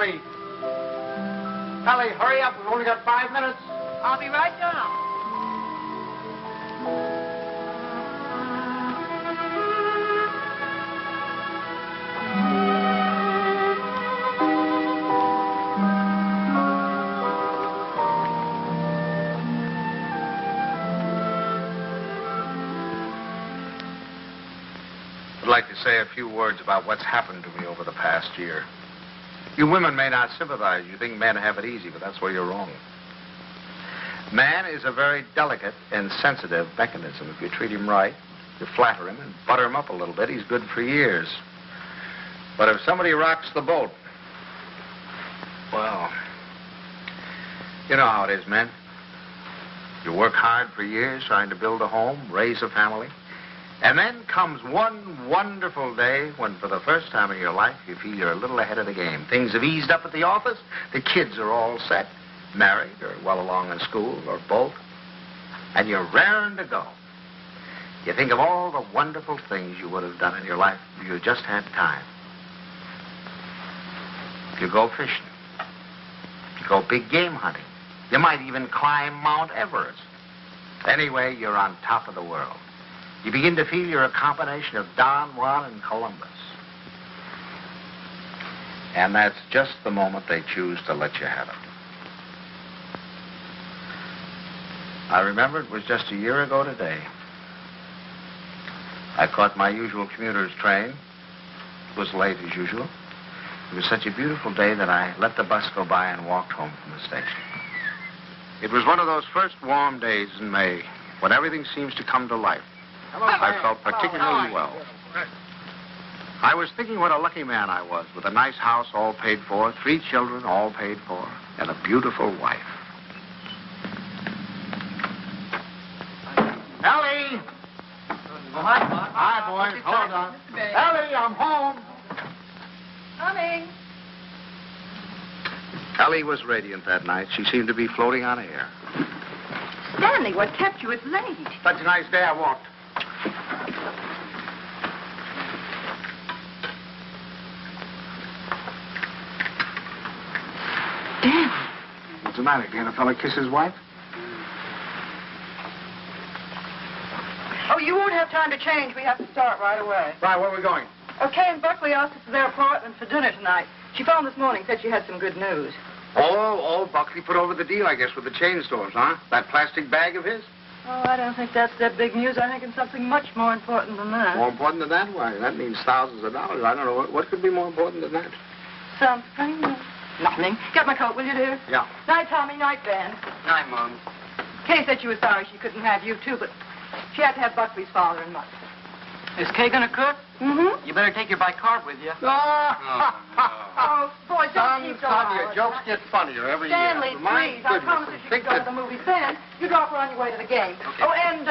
Ellie. Ellie, hurry up. We've only got 5 minutes. I'll be right down. I'd like to say a few words about what's happened to me over the past year. You women may not sympathize. You think men have it easy, but that's where you're wrong. Man is a very delicate and sensitive mechanism. If you treat him right, you flatter him and butter him up a little bit, he's good for years. But if somebody rocks the boat, well, you know how it is, men. You work hard for years trying to build a home, raise a family. And then comes one wonderful day when, for the first time in your life, you feel you're a little ahead of the game. Things have eased up at the office. The kids are all set, married or well along in school or both. And you're raring to go. You think of all the wonderful things you would have done in your life if you just had time. You go fishing. You go big game hunting. You might even climb Mount Everest. Anyway, you're on top of the world. You begin to feel you're a combination of Don Juan and Columbus. And that's just the moment they choose to let you have it. I remember it was just a year ago today. I caught my usual commuter's train. It was late as usual. It was such a beautiful day that I let the bus go by and walked home from the station. It was one of those first warm days in May when everything seems to come to life. I felt particularly well. I was thinking what a lucky man I was, with a nice house all paid for, 3 children all paid for, and a beautiful wife. Ellie! Oh, hi, Bob. Hi, boys. Hold on. Ellie, I'm home. Coming. Ellie was radiant that night. She seemed to be floating on air. Stanley, what kept you? It's late. Such a nice day I walked. Stanley. What's the matter? Can a fella kiss his wife? Oh, you won't have time to change. We have to start right away. Right, where are we going? Kay and Buckley asked us to their apartment for dinner tonight. She phoned this morning, said she had some good news. Oh, Buckley put over the deal, I guess, with the chain stores, huh? That plastic bag of his? Oh, I don't think that's that big news. I think it's something much more important than that. More important than that? Why, that means thousands of dollars. I don't know. What could be more important than that? Something? Nothing. Get my coat, will you, dear? Yeah. Night, Tommy. Night, Ben. Night, Mom. Kay said she was sorry she couldn't have you, too, but she had to have Buckley's father and mother. Is Kay gonna cook? Mm-hmm. You better take your bicarb with you. Oh, boy, don't keep so hard. Your jokes get funnier every Stanley, year. My please. I goodness, promise you she can go to the movies. Ben, you drop her on your way to the game. Okay. Oh, and,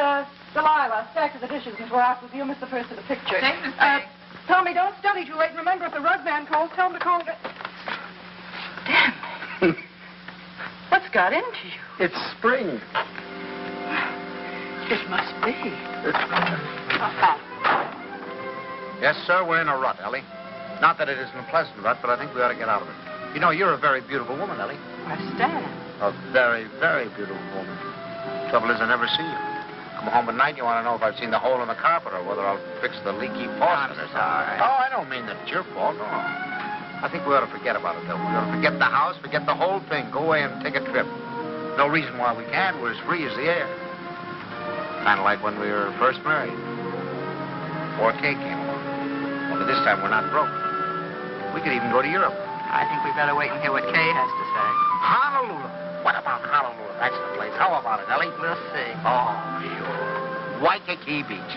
Delilah, stack of the dishes and we're out with you. Miss the first of the picture. Thanks, Miss Kay. Tommy, don't study too late. Remember, if the rug man calls, tell him to call him. Damn. What's got into you? It's spring. It must be. Yes, sir, we're in a rut, Ellie. Not that it isn't a pleasant rut, but I think we ought to get out of it. You know, you're a very beautiful woman, Ellie. Why, Stan. A very, very beautiful woman. Trouble is, I never see you. Come home at night, you want to know if I've seen the hole in the carpet or whether I'll fix the leaky faucet or something. Oh, I don't mean that it's your fault, no. I think we ought to forget about it, though. We ought to forget the house, forget the whole thing. Go away and take a trip. No reason why we can't. We're as free as the air. Kind of like when we were first married. Before Kay came along. Only this time we're not broke. We could even go to Europe. I think we better wait and hear what Kay has to say. Honolulu. What about Honolulu? That's the place. How about it, Ellie? We'll see. Oh, sure. Waikiki Beach.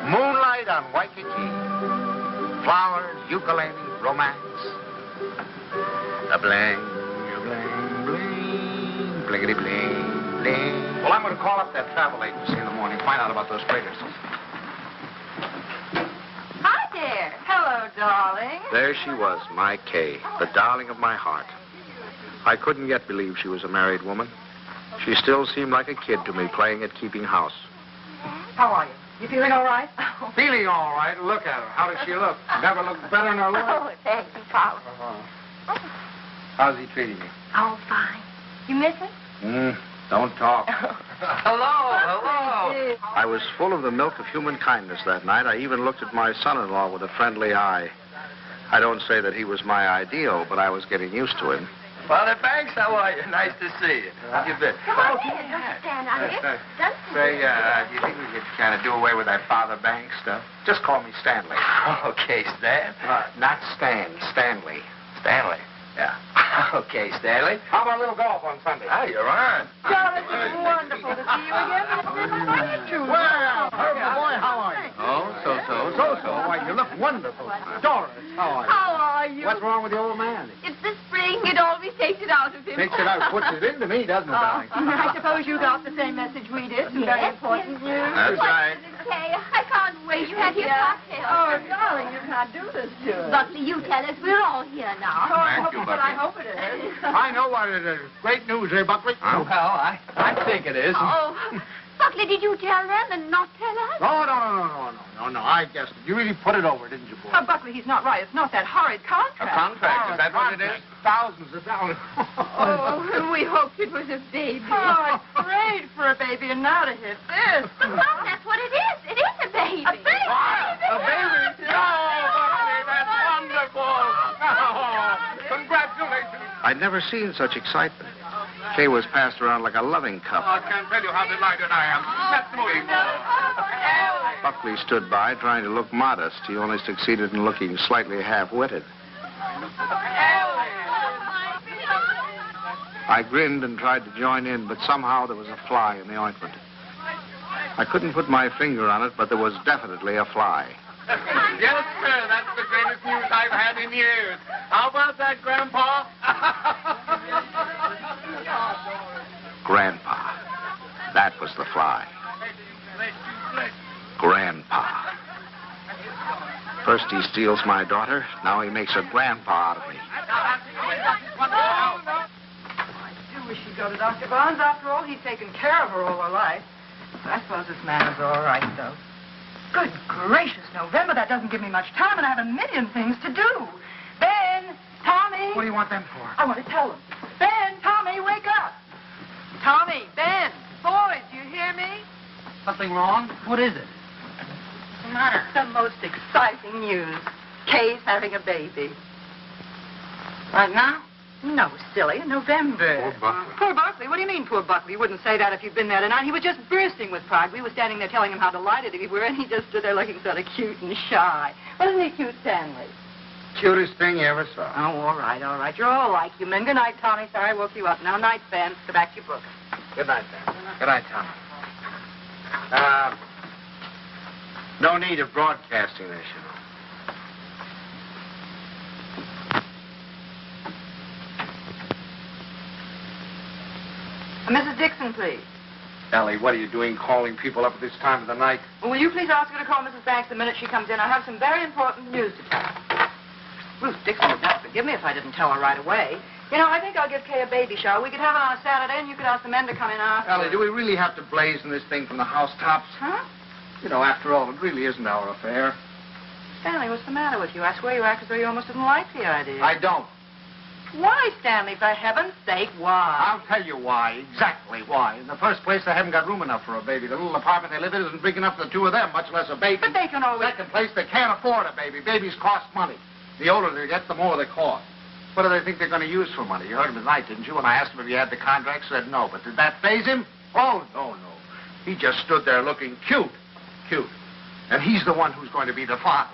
Moonlight on Waikiki. Flowers, ukulele, romance. A bling, bling, bling, blingity bling, bling. Well, I'm going to call up that travel agency in the morning, find out about those freighters. Hi there. Hello, darling. There she was, my Kay, the darling of my heart. I couldn't yet believe she was a married woman. She still seemed like a kid to me, playing at keeping house. How are you? You feeling all right? Feeling all right. Look at her. How does she look? Never looked better in her life. Oh, thank you, Pop. How's he treating you? Oh, fine. You miss him? Don't talk. Hello. I was full of the milk of human kindness that night. I even looked at my son-in-law with a friendly eye. I don't say that he was my ideal, but I was getting used to him. Father Banks, how are you? Nice to see you. How you been? Come on in. Don't stand out here. Dunstan. Say, do you think we could kind of do away with that Father Banks stuff? Just call me Stanley. Okay, Stan. Not Stan, Stanley. Stanley. Yeah. Okay, Stanley. How about a little golf on Sunday? Ah, you're on. Doris, it's wonderful to see you again. It's too. Well, Herbert, boy, how are you? Oh, so. Why, you look wonderful. Doris, how are you? How are you? What's wrong with the old man? It's the spring. It always takes it out of him. Takes it out, puts it into me, doesn't it, darling? I suppose you got the same message we did. Some very important news. That's right. Kay, I can't wait. You had your cocktail. Oh, darling, you can't do this to us. Buckley, you tell us. We're all here now. Thank you, But I Buckley. hope it is. I know what it is. Great news, eh, Buckley? Well, I think it is. Oh, Buckley, did you tell them and not tell us? No. I guessed it. You really put it over, didn't you, boy? Buckley, he's not right. It's not that horrid contract. A contract, is that what it is? Thousands of dollars. Oh, we hoped it was a baby. Oh, I prayed for a baby, and now to hit this. Well, that's what it is. It is a baby. A baby? A baby? No, Buckley, that's wonderful. Congratulations. I'd never seen such excitement. Kay was passed around like a loving cup. I can't tell you how delighted I am. Let's move on. Buckley stood by, trying to look modest. He only succeeded in looking slightly half-witted. I grinned and tried to join in, but somehow there was a fly in the ointment. I couldn't put my finger on it, but there was definitely a fly. Yes, sir. That's the greatest news I've had in years. How about that, Grandpa? Grandpa. That was the fly. Grandpa. First he steals my daughter, now he makes a grandpa out of me. I do wish she'd go to Dr. Barnes. After all, he's taken care of her all her life. I suppose this man is all right, though. Good gracious, November. That doesn't give me much time, and I have a million things to do. Ben, Tommy. What do you want them for? I want to tell them. Ben, Tommy, wake up. Tommy, Ben, boys, do you hear me? Something wrong? What is it? What's the matter? The most exciting news. Kay's having a baby. Right now? No, silly, in November. Poor Buckley. Poor Buckley? What do you mean, poor Buckley? You wouldn't say that if you'd been there tonight. He was just bursting with pride. We were standing there telling him how delighted we were, and he just stood there looking sort of cute and shy. Wasn't he cute, Stanley? Cutest thing you ever saw. Oh, all right. You're all like you men. Good night, Tommy. Sorry I woke you up. Now, night, Ben. Go back to your book. Good night, Ben. Good night, Tom. No need of broadcasting this, you know. Mrs. Dixon, please. Ellie, what are you doing calling people up at this time of the night? Well, will you please ask her to call Mrs. Banks the minute she comes in? I have some very important news to tell her. Ruth Dixon would never forgive me if I didn't tell her right away. You know, I think I'll give Kay a baby shower. We could have it on a Saturday, and you could ask the men to come in after. Ellie, do we really have to blazon this thing from the housetops? Huh? You know, after all, it really isn't our affair. Stanley, what's the matter with you? I swear you act as though you almost didn't like the idea. I don't. Why, Stanley? For heaven's sake, why? I'll tell you why, exactly why. In the first place, they haven't got room enough for a baby. The little apartment they live in isn't big enough for the two of them, much less a baby. But they can always... Second place, they can't afford a baby. Babies cost money. The older they get, the more they cost. What do they think they're going to use for money? You heard him tonight, didn't you? When I asked him if he had the contract, said no. But did that faze him? Oh, no. He just stood there looking cute. And he's the one who's going to be the father.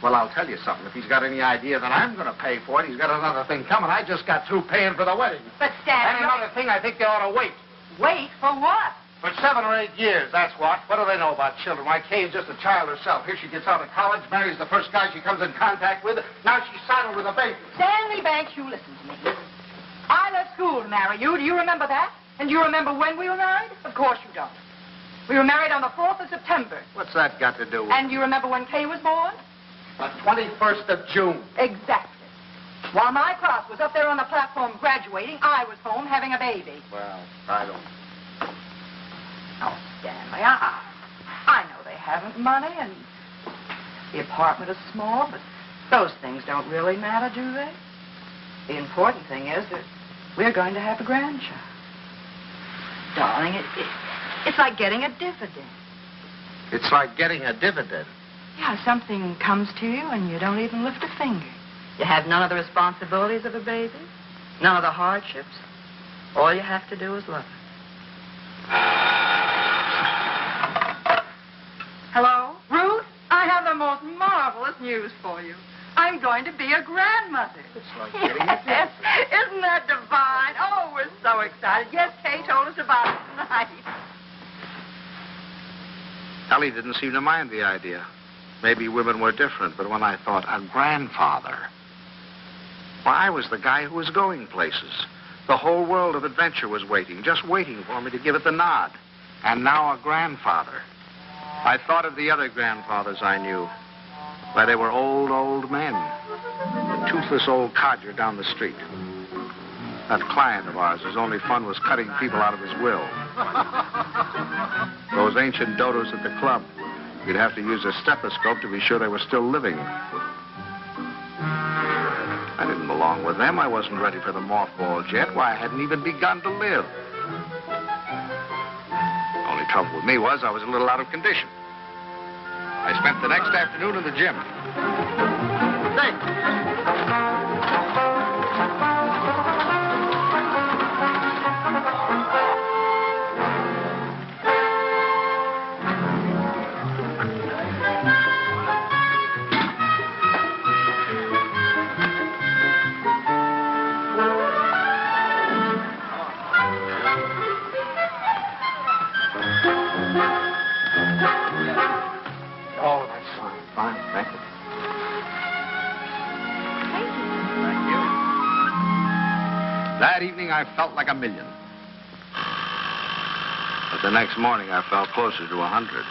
Well, I'll tell you something. If he's got any idea that I'm going to pay for it, he's got another thing coming. I just got through paying for the wedding. But, And Stanley... another thing, I think they ought to wait. Wait for what? For 7 or 8 years, that's what. What do they know about children? Why, Kay's just a child herself. Here she gets out of college, marries the first guy she comes in contact with. Now she's saddled with a baby. Stanley Banks, you listen to me. I left school to marry you. Do you remember that? And do you remember when we were married? Of course you don't. We were married on the 4th of September. What's that got to do with And do you remember when Kay was born? the 21st of June? Exactly. While my class was up there on the platform graduating, I was home having a baby. Well, I don't... Oh, Stanley, I know they haven't money, and the apartment is small, but those things don't really matter, do they? The important thing is that we're going to have a grandchild. Darling, it's like getting a dividend. It's like getting a dividend. Yeah, something comes to you and you don't even lift a finger. You have none of the responsibilities of a baby, none of the hardships. All you have to do is love it. Hello? Ruth, I have the most marvelous news for you. I'm going to be a grandmother. It's like getting a dividend. Isn't that divine? Oh, we're so excited. Yes, Kay told us about it tonight. Ellie didn't seem to mind the idea. Maybe women were different, but when I thought a grandfather, well, I was the guy who was going places. The whole world of adventure was waiting, just waiting for me to give it the nod. And now a grandfather. I thought of the other grandfathers I knew. Why, they were old men. A toothless old codger down the street. That client of ours, whose only fun was cutting people out of his will. Those ancient dodos at the club. You'd have to use a stethoscope to be sure they were still living. I didn't belong with them. I wasn't ready for the mothballs yet. Why, I hadn't even begun to live. The only trouble with me was I was a little out of condition. I spent the next afternoon in the gym. That evening, I felt like $1 million. But the next morning, I felt closer to 100.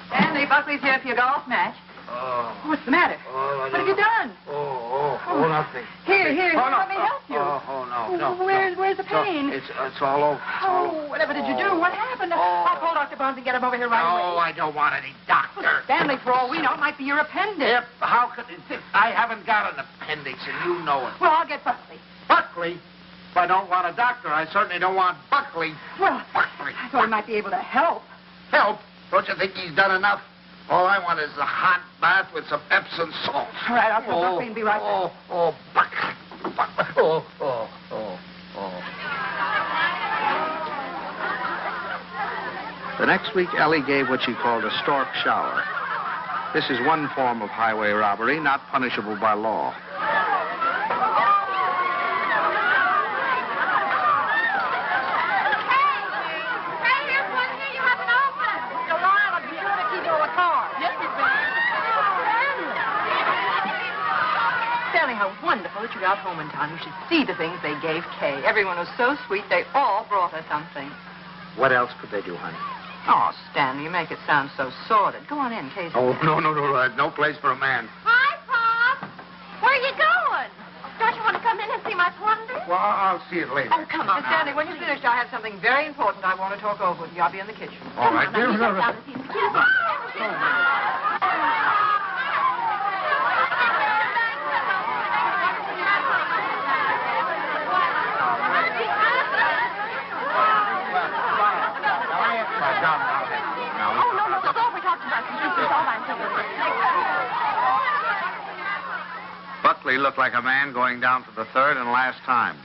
Stanley, Buckley's here for your golf match. What's the matter? What have you done? Nothing. Here, let me help you. No. Where's the pain? It's all over. Whatever did you do? What happened? I'll call Dr. Barnes and get him over here right away. No, I don't want any doctor. Stanley, for all we know, it might be your appendix. Yep, how could it? I haven't got an appendix, and you know it. Well, I'll get Buckley. Buckley? If I don't want a doctor, I certainly don't want Buckley. Well, Buckley. I thought he might be able to help. Help? Don't you think he's done enough? All I want is a hot bath with some Epsom salt. All right, I'll call Buckley and be right back. Buckley. The next week, Ellie gave what she called a stork shower. This is one form of highway robbery, not punishable by law. How wonderful that you got home in time. You should see the things they gave Kay. Everyone was so sweet, they all brought her something. What else could they do, honey? Oh, Stanley, you make it sound so sordid. Go on in, Kay's No. No place for a man. Hi, Pop. Where are you going? Don't you want to come in and see my plunder? Well, I'll see it later. Oh, come on. Stanley, when you're finished, I have something very important I want to talk over with you. I'll be in the kitchen. All right. Come on, now, you go down and see the Buckley looked like a man going down for the third and last time.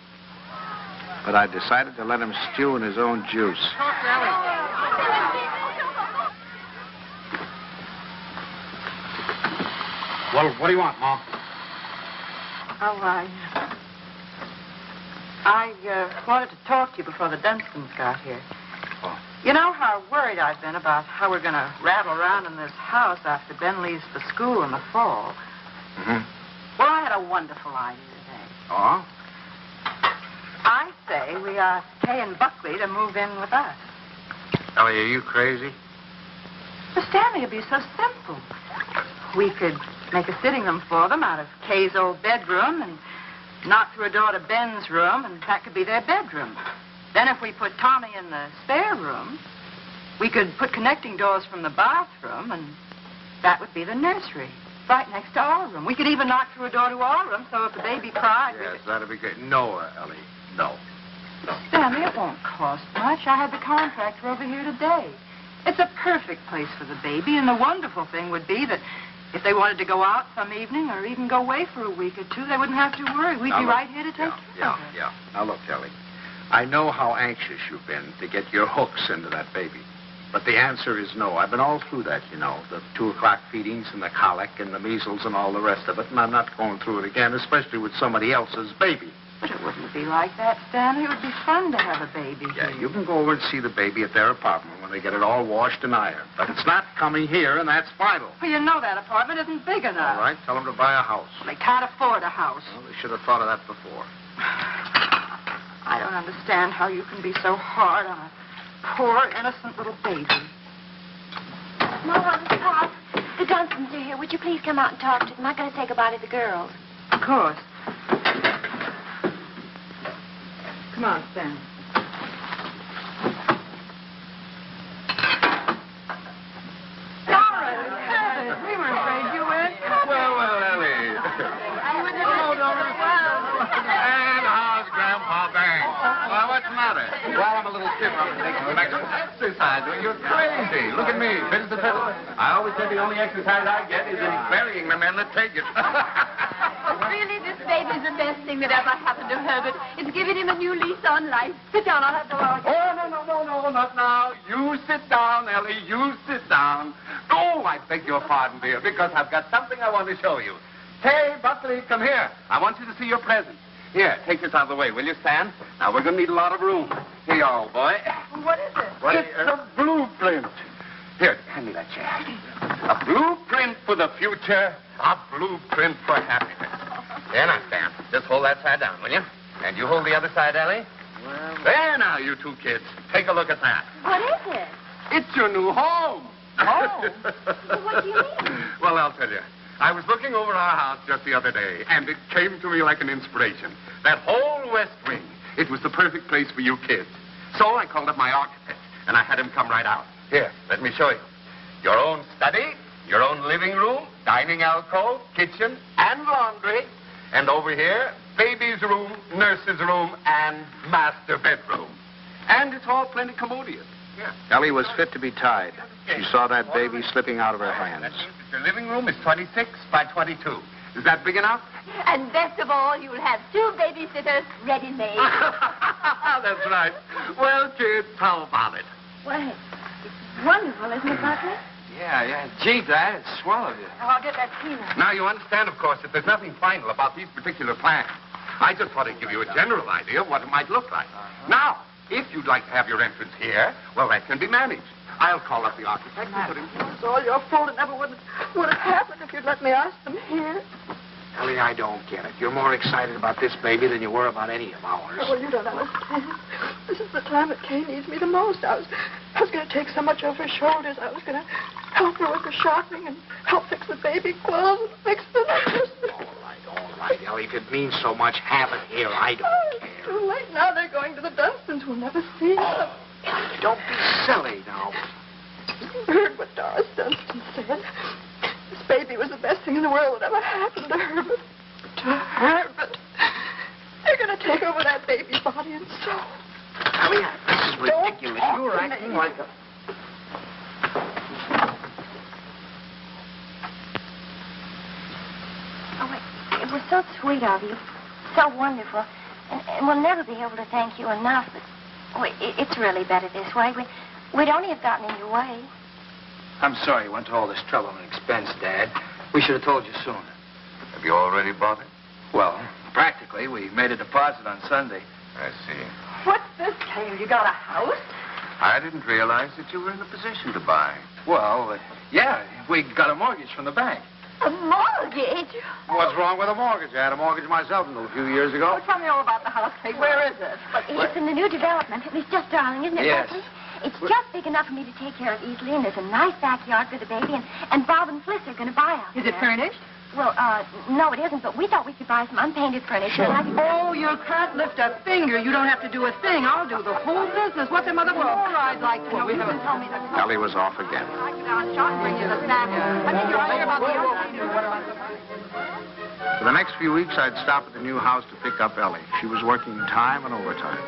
But I decided to let him stew in his own juice. Well, what do you want, Mom? Oh, I wanted to talk to you before the Dunstans got here. Oh. You know how worried I've been about how we're going to rattle around in this house after Ben leaves for school in the fall. Mm-hmm. Well, I had a wonderful idea today. Oh? I say we ask Kay and Buckley to move in with us. Ellie, are you crazy? Well, Stanley, it'd be so simple. We could make a sitting room for them out of Kay's old bedroom and knock through a door to Ben's room, and that could be their bedroom. Then if we put Tommy in the spare room, we could put connecting doors from the bathroom, and that would be the nursery, right next to our room. We could even knock through a door to our room, so if the baby cried... Yes, that'd be great. No, Ellie, no. Stanley, it won't cost much. I had the contractor over here today. It's a perfect place for the baby, and the wonderful thing would be that if they wanted to go out some evening or even go away for a week or two, they wouldn't have to worry. We'd be right here to take care of it. Yeah. Now, look, Ellie, I know how anxious you've been to get your hooks into that baby. But the answer is no. I've been all through that, you know, the 2 o'clock feedings and the colic and the measles and all the rest of it, and I'm not going through it again, especially with somebody else's baby. But it wouldn't be like that, Stanley. It would be fun to have a baby Yeah, here. you can go over and see the baby at their apartment when they get it all washed and ironed. But it's not coming here, and that's final. Well, you know that apartment isn't big enough. All right, tell them to buy a house. They can't afford a house. Well, they should have thought of that before. I don't understand how you can be so hard on a poor, innocent little baby. Mom, Pop, the Dunstans are here. Would you please come out and talk to them? I'm going to say goodbye to the girls. Of course. Come on, Stan. Doris, Herbert, we were afraid you went. Well, Ellie. Hello, Doris. And how's Grandpa Banks? Well, what's the matter? Well, I'm a little stiff. I'm taking some exercise. You're crazy. Look at me. Fit as a fiddle. I always said the only exercise I get is in burying the men that take it. Really, this baby's the best thing that ever happened to Herbert. It's giving him a new lease on life. Sit down. I'll have the log. Oh, no, not now. You sit down, Ellie. You sit down. Oh, I beg your pardon, dear, because I've got something I want to show you. Kay, Buckley, come here. I want you to see your present. Here, take this out of the way, will you, Stan? Now, we're going to need a lot of room. Here you are, old boy. What is it? It's a blueprint. Here, hand me that chair. A blueprint for the future. A blueprint for happiness. There now, Stan. Just hold that side down, will you? And you hold the other side, Ellie. Well, there now, you two kids. Take a look at that. What is it? It's your new home. Home? Well, what do you mean? Well, I'll tell you. I was looking over our house just the other day, and it came to me like an inspiration. That whole west wing, it was the perfect place for you kids. So I called up my architect, and I had him come right out. Here, let me show you. Your own study, your own living room, dining alcove, kitchen, and laundry. And over here, baby's room, nurse's room, and master bedroom. And it's all plenty commodious. Yeah. Ellie was fit to be tied. She saw that baby slipping out of her hands. That means that your living room is 26 by 22. Is that big enough? And best of all, you'll have 2 babysitters ready-made. That's right. Well, kids, how about it? Well, it's wonderful, isn't it, Buckley? Yeah. Gee, Dad, it's swell of you. Oh, I'll get that peanut. Now, you understand, of course, that there's nothing final about these particular plans. I just thought I'd give you a general idea of what it might look like. Now, if you'd like to have your entrance here, well, that can be managed. I'll call up the architect and put him... It's all your fault. It never would have happened if you'd let me ask them here. Ellie, I don't get it. You're more excited about this baby than you were about any of ours. Oh, well, you don't understand. This is the time that Kay needs me the most. I was going to take so much off her shoulders. I was going to help her with the shopping and help fix the baby clothes and fix the nurse. All right, Ellie. If it means so much, have it here. I don't care. It's too late now. They're going to the Dunstans. We'll never see them. Don't be silly now. You heard what Doris Dunstan said. This baby was the best thing in the world that ever happened to Herbert. To Herbert. They're going to take over that baby's body and soul. Ellie, this is ridiculous. You're acting like a... Oh, it was so sweet of you. So wonderful. And we'll never be able to thank you enough, but it's really better this way. We'd only have gotten in your way. I'm sorry you went to all this trouble and expense, Dad. We should have told you sooner. Have you already bought it? Well, practically. We made a deposit on Sunday. I see. What's this, Kay? You got a house? I didn't realize that you were in a position to buy. Well, yeah, we got a mortgage from the bank. A mortgage? What's wrong with a mortgage? I had a mortgage myself until a few years ago. Oh, tell me all about the house, Kay. Where is it? It's in the new development. It's just darling, isn't it, Yes. Buckley? It's just big enough for me to take care of easily, and there's a nice backyard for the baby, and Bob and Fliss are going to buy out Is it there. furnished? Well, no, it isn't, but we thought we could buy some unpainted furniture. Sure. Oh, you can't lift a finger. You don't have to do a thing. I'll do the whole business. What them other I'd like to know. You haven't told me that. Ellie was off again. I could go out and shop and bring you the snack. I think you're right about the For the next few weeks, I'd stop at the new house to pick up Ellie. She was working time and overtime.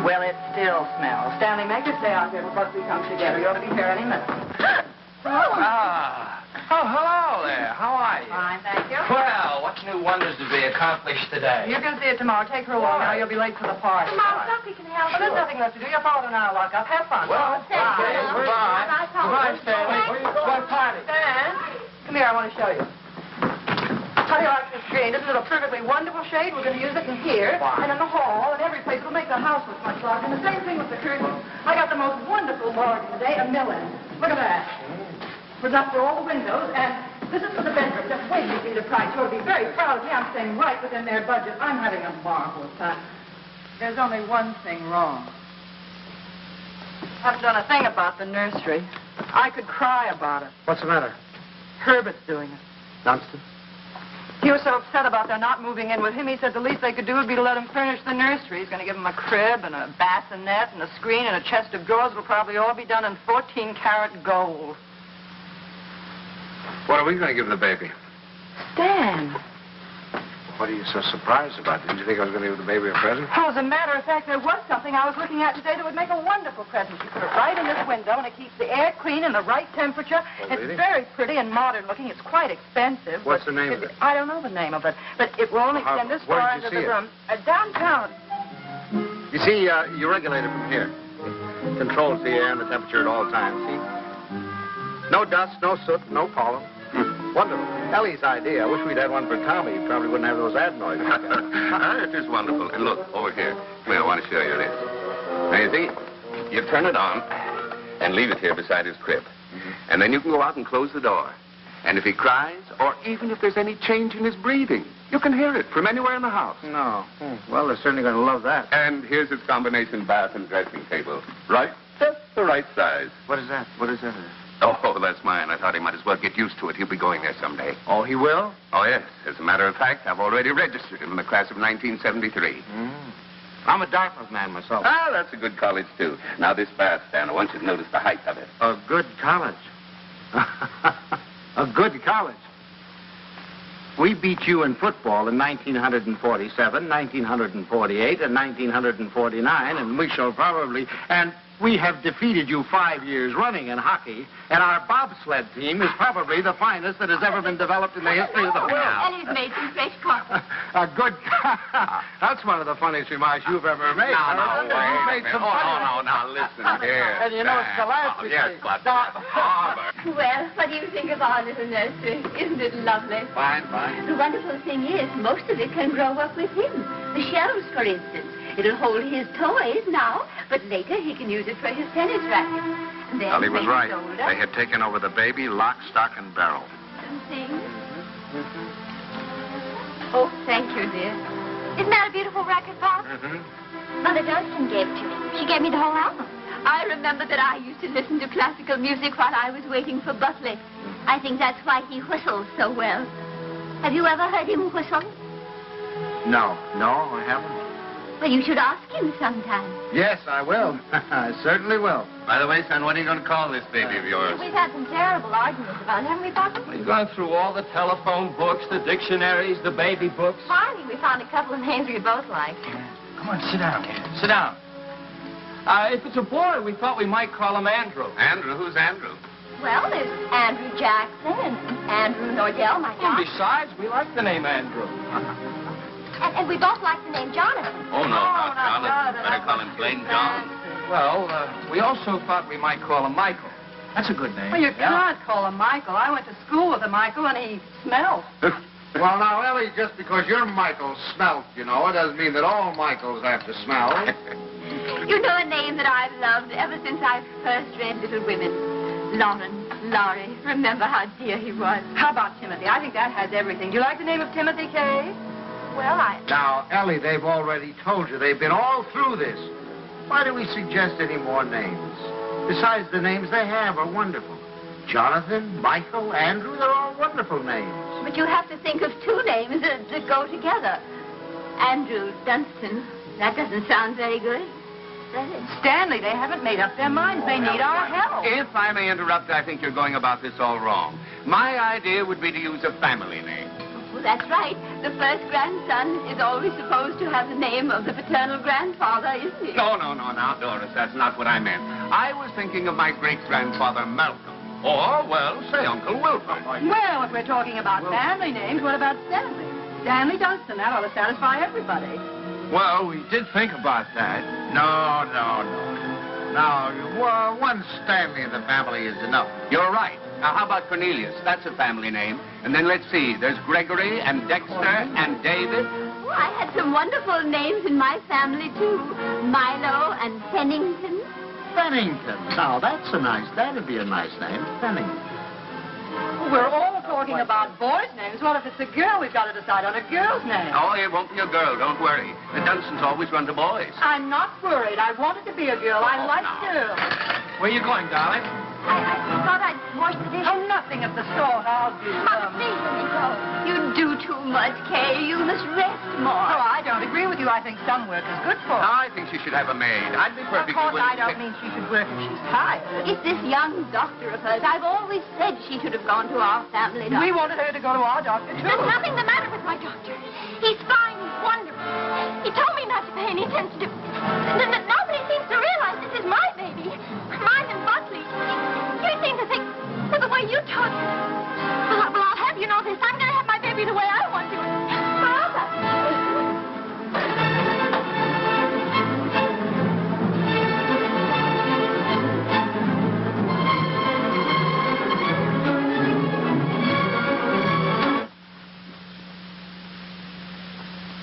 Well, it still smells. Stanley, make her stay out here till Buckley comes together. You ought to be here any minute. Oh, hello there. How are you? Fine, thank you. Well, what's new wonders to be accomplished today? You can see it tomorrow. Take her along. Now you'll be late for the party. Tomorrow, Buckley can help. Well, there's nothing left to do. Your father and I will lock up. Have fun. Well, Thank you. goodbye. Goodbye, Stanley. Where you going? What party? Stan, come here. I want to show you. How do you like this shade? Isn't it a perfectly wonderful shade? We're going to use it in here and in the hall and every place. We'll make the house look much larger. And the same thing with the curtains. I got the most wonderful bargain today, a million. Look at that. It was up for all the windows, and this is for the bedroom. Just wait till you see the price. You ought to be very proud of me. I'm staying right within their budget. I'm having a marvelous time. There's only one thing wrong. Haven't done a thing about the nursery. I could cry about it. What's the matter? Herbert's doing it. Dunstan? He was so upset about their not moving in with him, he said the least they could do would be to let him furnish the nursery. He's going to give him a crib and a bassinet and a screen and a chest of drawers. It'll probably all be done in 14-karat gold. What are we going to give the baby? Stan. What are you so surprised about? Didn't you think I was going to give the baby a present? Oh, as a matter of fact, there was something I was looking at today that would make a wonderful present. You put it right in this window, and it keeps the air clean and the right temperature. Oh, it's really? very pretty and modern looking. It's quite expensive. What's but the name of it? I don't know the name of it, but it will only extend this Where far did you into the see it? room. Downtown. You see, you regulate it from here. It controls the air and the temperature at all times, see? No dust, no soot, no pollen. Wonderful. Ellie's idea. I wish we'd had one for Tommy. He probably wouldn't have those ad noises. It is wonderful. And look, over here. Come here, I want to show you this. Now, you see, you turn it on and leave it here beside his crib. And then you can go out and close the door. And if he cries, or even if there's any change in his breathing, you can hear it from anywhere in the house. No. Well, they're certainly going to love that. And here's his combination bath and dressing table. Right? Just the right size. What is that? What is that? Oh, that's mine. I thought he might as well get used to it. He'll be going there someday. Oh, he will? Oh, yes. As a matter of fact, I've already registered him in the class of 1973. I'm a Dartmouth man myself. Ah, that's a good college, too. Now, this bath stand, I want you to notice the height of it. A good college. A good college. We beat you in football in 1947, 1948, and 1949, and we shall probably... And we have defeated you 5 years running in hockey, and our bobsled team is probably the finest that has ever been developed in the history of the world. And he's made some fresh coffee. A good... That's one of the funniest remarks you've ever made. No, wait You've a made minute. some Oh, no, listen here. And you know, it's the last we yes, see. but Harvard. Well, what do you think of our little nursery? Isn't it lovely? Fine, fine. The wonderful thing is, most of it can grow up with him. The shelves, for instance. It'll hold his toys now, but later he can use it for his tennis racket. Then Ellie was when right. he's older, They had taken over the baby, lock, stock, and barrel. some things. Oh, thank you, dear. Isn't that a beautiful racket, Bob? Mother Dunstan gave it to me. She gave me the whole album. I remember that I used to listen to classical music while I was waiting for Buckley. I think that's why he whistles so well. Have you ever heard him whistle? No, I haven't. Well, you should ask him sometime. Yes, I will. I certainly will. By the way, son, what are you going to call this baby of yours? We've had some terrible arguments about it, haven't we, Papa? We've gone through all the telephone books, the dictionaries, the baby books. Finally, we found a couple of names we both liked. Come on, sit down here. Sit down. If it's a boy, we thought we might call him Andrew. Andrew? Who's Andrew? Well, there's Andrew Jackson and Andrew Nordell, my And dad. besides, we like the name Andrew. And we both like the name Jonathan. Oh, no, not Jonathan. Better call him plain John. Well, we also thought we might call him Michael. That's a good name. Well, you can't call him Michael. I went to school with a Michael, and he smells. Well, now, Ellie, just because you're Michael Smelt, you know, it doesn't mean that all Michaels have to smell. You know a name that I've loved ever since I first read Little Women. Laurie. Remember how dear he was. How about Timothy? I think that has everything. Do you like the name of Timothy, Kay? Well, Now, Ellie, they've already told you. They've been all through this. Why do we suggest any more names? Besides, the names they have are wonderful. Jonathan, Michael, Andrew, they're all wonderful names. But you have to think of two names that go together. Andrew Dunstan. That doesn't sound very good. Does it? Stanley, they haven't made up their minds. They need our help. If I may interrupt, I think you're going about this all wrong. My idea would be to use a family name. Well, that's right. The first grandson is always supposed to have the name of the paternal grandfather, isn't he? No, now, Doris, that's not what I meant. I was thinking of my great-grandfather Malcolm. Or, well, say Uncle Wilford. Well, if we're talking about family names, what about Stanley? Stanley Dunstan. That ought to satisfy everybody. Well, we did think about that. No. Now, one Stanley in the family is enough. You're right. Now, how about Cornelius? That's a family name. And then let's see. There's Gregory and Dexter and David. Oh, I had some wonderful names in my family, too. Milo and Pennington. Pennington. Now, that'd be a nice name, Pennington. We're all talking about boys' names. What if it's a girl? We've got to decide on a girl's name. Oh, it won't be a girl. Don't worry. The Dunstons always run to boys. I'm not worried. I wanted to be a girl. I like girls. Where are you going, darling? I thought I'd wash the dishes. Oh, nothing of the sort. I'll do Mother, please let me go. You do too much, Kay. You must rest more. Oh, I don't agree with you. I think some work is good for her. I think she should have a maid. I'd be Of perfectly course, willing I don't to... mean she should work if she's tired. It's this young doctor of hers. I've always said she should have gone to our family doctor. We wanted her to go to our doctor, too. There's nothing the matter with my doctor. He's fine. He's wonderful. He told me not to pay any attention to... Nobody seems to realize this is my baby. Mine and Buckley. You seem to think that the way you talk... Well, I'll have you know this. I'm going to have my baby the way I want to. Forever.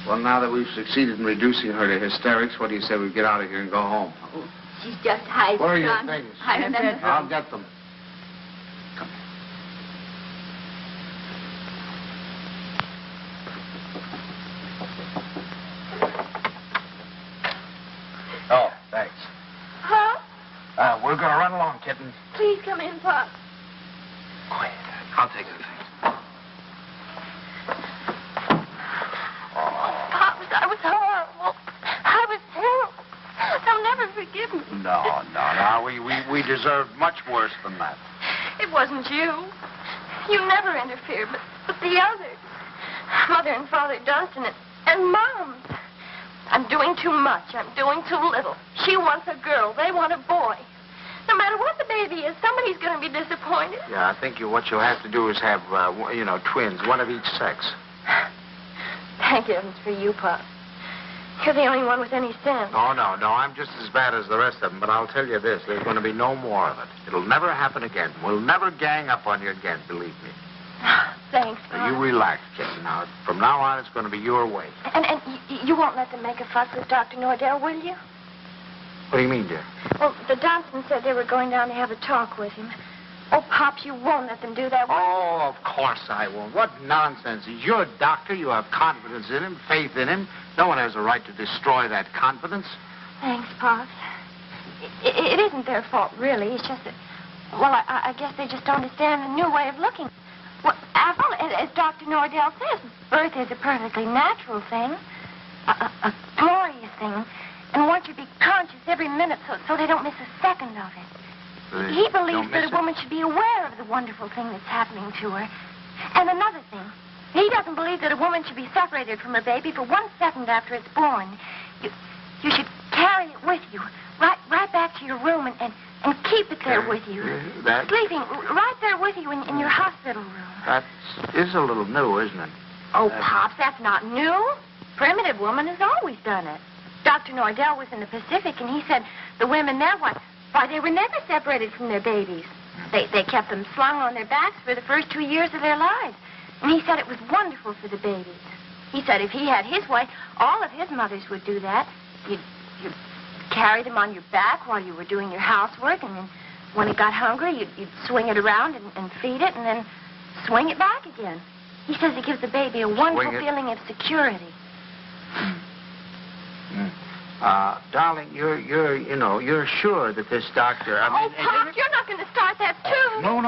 Well, now that we've succeeded in reducing her to hysterics, what do you say we get out of here and go home? Oh, she's just high. Where are your things? I remember. I'll get them. Come. Oh, thanks. Huh? We're going to run along, kitten. Please come in, Pop. Quiet. I'll take the things. I was horrible. I was terrible. They'll never forgive me. No. We deserved much worse than that. It wasn't you. You never interfered, but the others. Mother and Father Dunstan and Mom. I'm doing too much. I'm doing too little. She wants a girl. They want a boy. No matter what the baby is, somebody's going to be disappointed. Yeah, I think what you'll have to do is have, twins, one of each sex. Thank heavens for you, Pop. You're the only one with any sense. Oh, no. I'm just as bad as the rest of them, but I'll tell you this. There's going to be no more of it. It'll never happen again. We'll never gang up on you again, believe me. Thanks, Pop. You relax, kitten. Now, from now on, it's going to be your way. And you won't let them make a fuss with Dr. Nordell, will you? What do you mean, dear? Well, the Dunstans said they were going down to have a talk with him. Oh, Pops, you won't let them do that, will you? Oh, of course I won't. What nonsense. He's your doctor. You have confidence in him, faith in him. No one has a right to destroy that confidence. Thanks, Pops. It isn't their fault, really. It's just that, well, I guess they just don't understand the new way of looking. Well, after all, as Dr. Nordell says, birth is a perfectly natural thing, a glorious thing, and one should be conscious every minute so they don't miss a second of it. He believes that a woman should be aware of the wonderful thing that's happening to her. And another thing, he doesn't believe that a woman should be separated from her baby for 1 second after it's born. You should carry it with you, right back to your room and keep it there with you. Sleeping right there with you in your hospital room. That is a little new, isn't it? Oh, Pops, that's not new. Primitive woman has always done it. Dr. Nordell was in the Pacific, and he said the women there, why, they were never separated from their babies. They kept them slung on their backs for the first 2 years of their lives. And he said it was wonderful for the babies. He said if he had his way, all of his mothers would do that. You'd carry them on your back while you were doing your housework, and then when it got hungry, you'd swing it around and feed it, and then swing it back again. He says it gives the baby a wonderful feeling of security. Darling, you're sure that this doctor... Pop, you're not going to start that, too. No.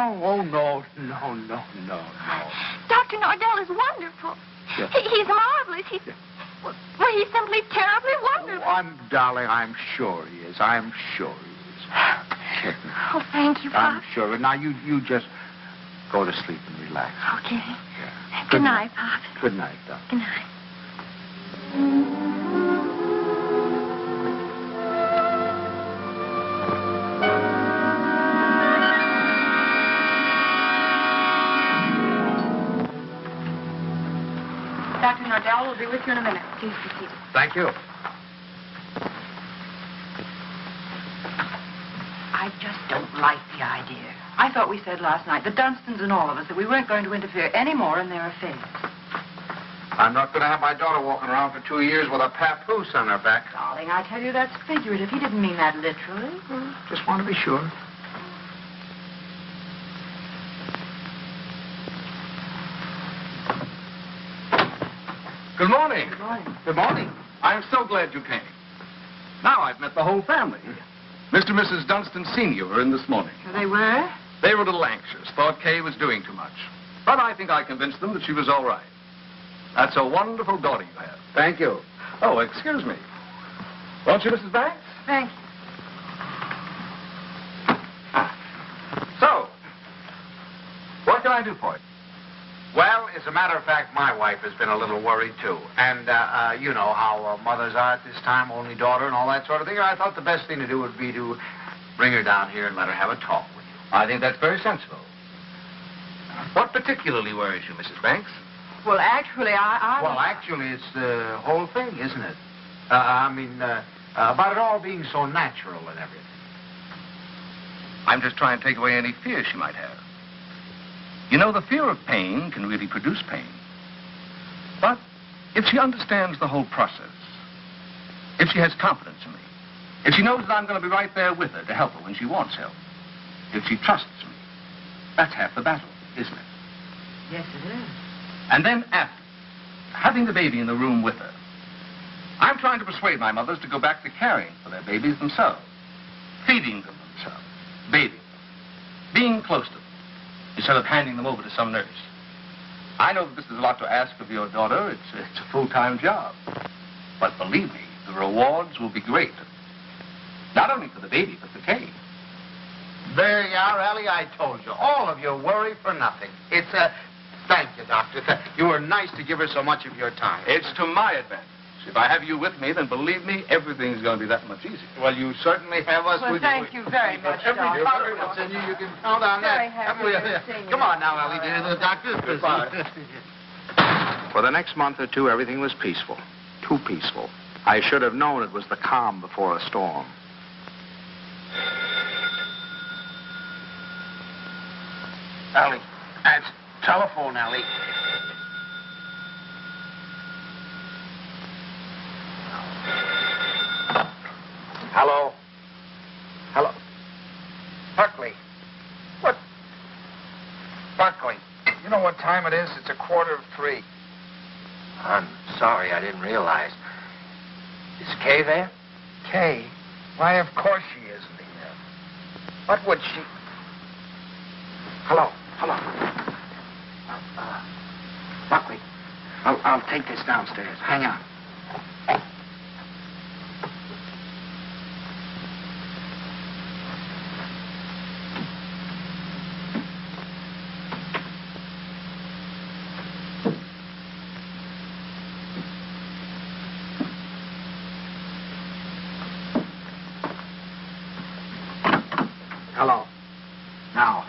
Dr. Nordell is wonderful. Yeah. He's marvelous. He's simply terribly wonderful. Darling, I'm sure he is. I'm sure he is. Oh, thank you, Pop. I'm sure. Now, you just go to sleep and relax. Okay. Yeah. Good night, Pop. Good night, Doc. Good night. Dr. Nordell will be with you in a minute. Please be seated. Thank you. I just don't like the idea. I thought we said last night, the Dunstans and all of us, that we weren't going to interfere any more in their affairs. I'm not going to have my daughter walking around for 2 years with a papoose on her back. Darling, I tell you, that's figurative. He didn't mean that literally. Just want to be sure. Good morning. Good morning. Good morning. I'm so glad you came. Now I've met the whole family. Mr. and Mrs. Dunstan Sr. were in this morning. They were? They were a little anxious, thought Kay was doing too much. But I think I convinced them that she was all right. That's a wonderful daughter you have. Thank you. Oh, excuse me. Won't you, Mrs. Banks? Thank you. So, what can I do for you? Well, as a matter of fact, my wife has been a little worried, too. And, you know how mothers are at this time, only daughter and all that sort of thing. I thought the best thing to do would be to bring her down here and let her have a talk with you. I think that's very sensible. What particularly worries you, Mrs. Banks? Well, actually, Well, actually, it's the whole thing, isn't it? About it all being so natural and everything. I'm just trying to take away any fear she might have. You know, the fear of pain can really produce pain. But if she understands the whole process, if she has confidence in me, if she knows that I'm going to be right there with her to help her when she wants help, if she trusts me, that's half the battle, isn't it? Yes, it is. And then after, having the baby in the room with her, I'm trying to persuade my mothers to go back to caring for their babies themselves, feeding them themselves, bathing them, being close to them, instead of handing them over to some nurse. I know that this is a lot to ask of your daughter. It's a full-time job. But believe me, the rewards will be great. Not only for the baby, but for Kay. There you are, Ellie. I told you. All of your worry for nothing. It's Thank you, Doctor. You were nice to give her so much of your time. It's to my advantage. If I have you with me, then believe me, everything's going to be that much easier. Well, you certainly have us Well, with thank you very much, Every Doctor. confidence in you can count on Very that. happy to see you. Come on now, Ellie, dear. The doctor's busy. For the next month or two, everything was peaceful. Too peaceful. I should have known it was the calm before a storm. Ellie, that's telephone, Ellie. Hello? Hello? Buckley. What? Buckley, you know what time it is? It's 3:15. I'm sorry, I didn't realize. Is Kay there? Kay? Why, of course she isn't here. What would she... Hello? Buckley, I'll take this downstairs. Hang on. Hello. Now,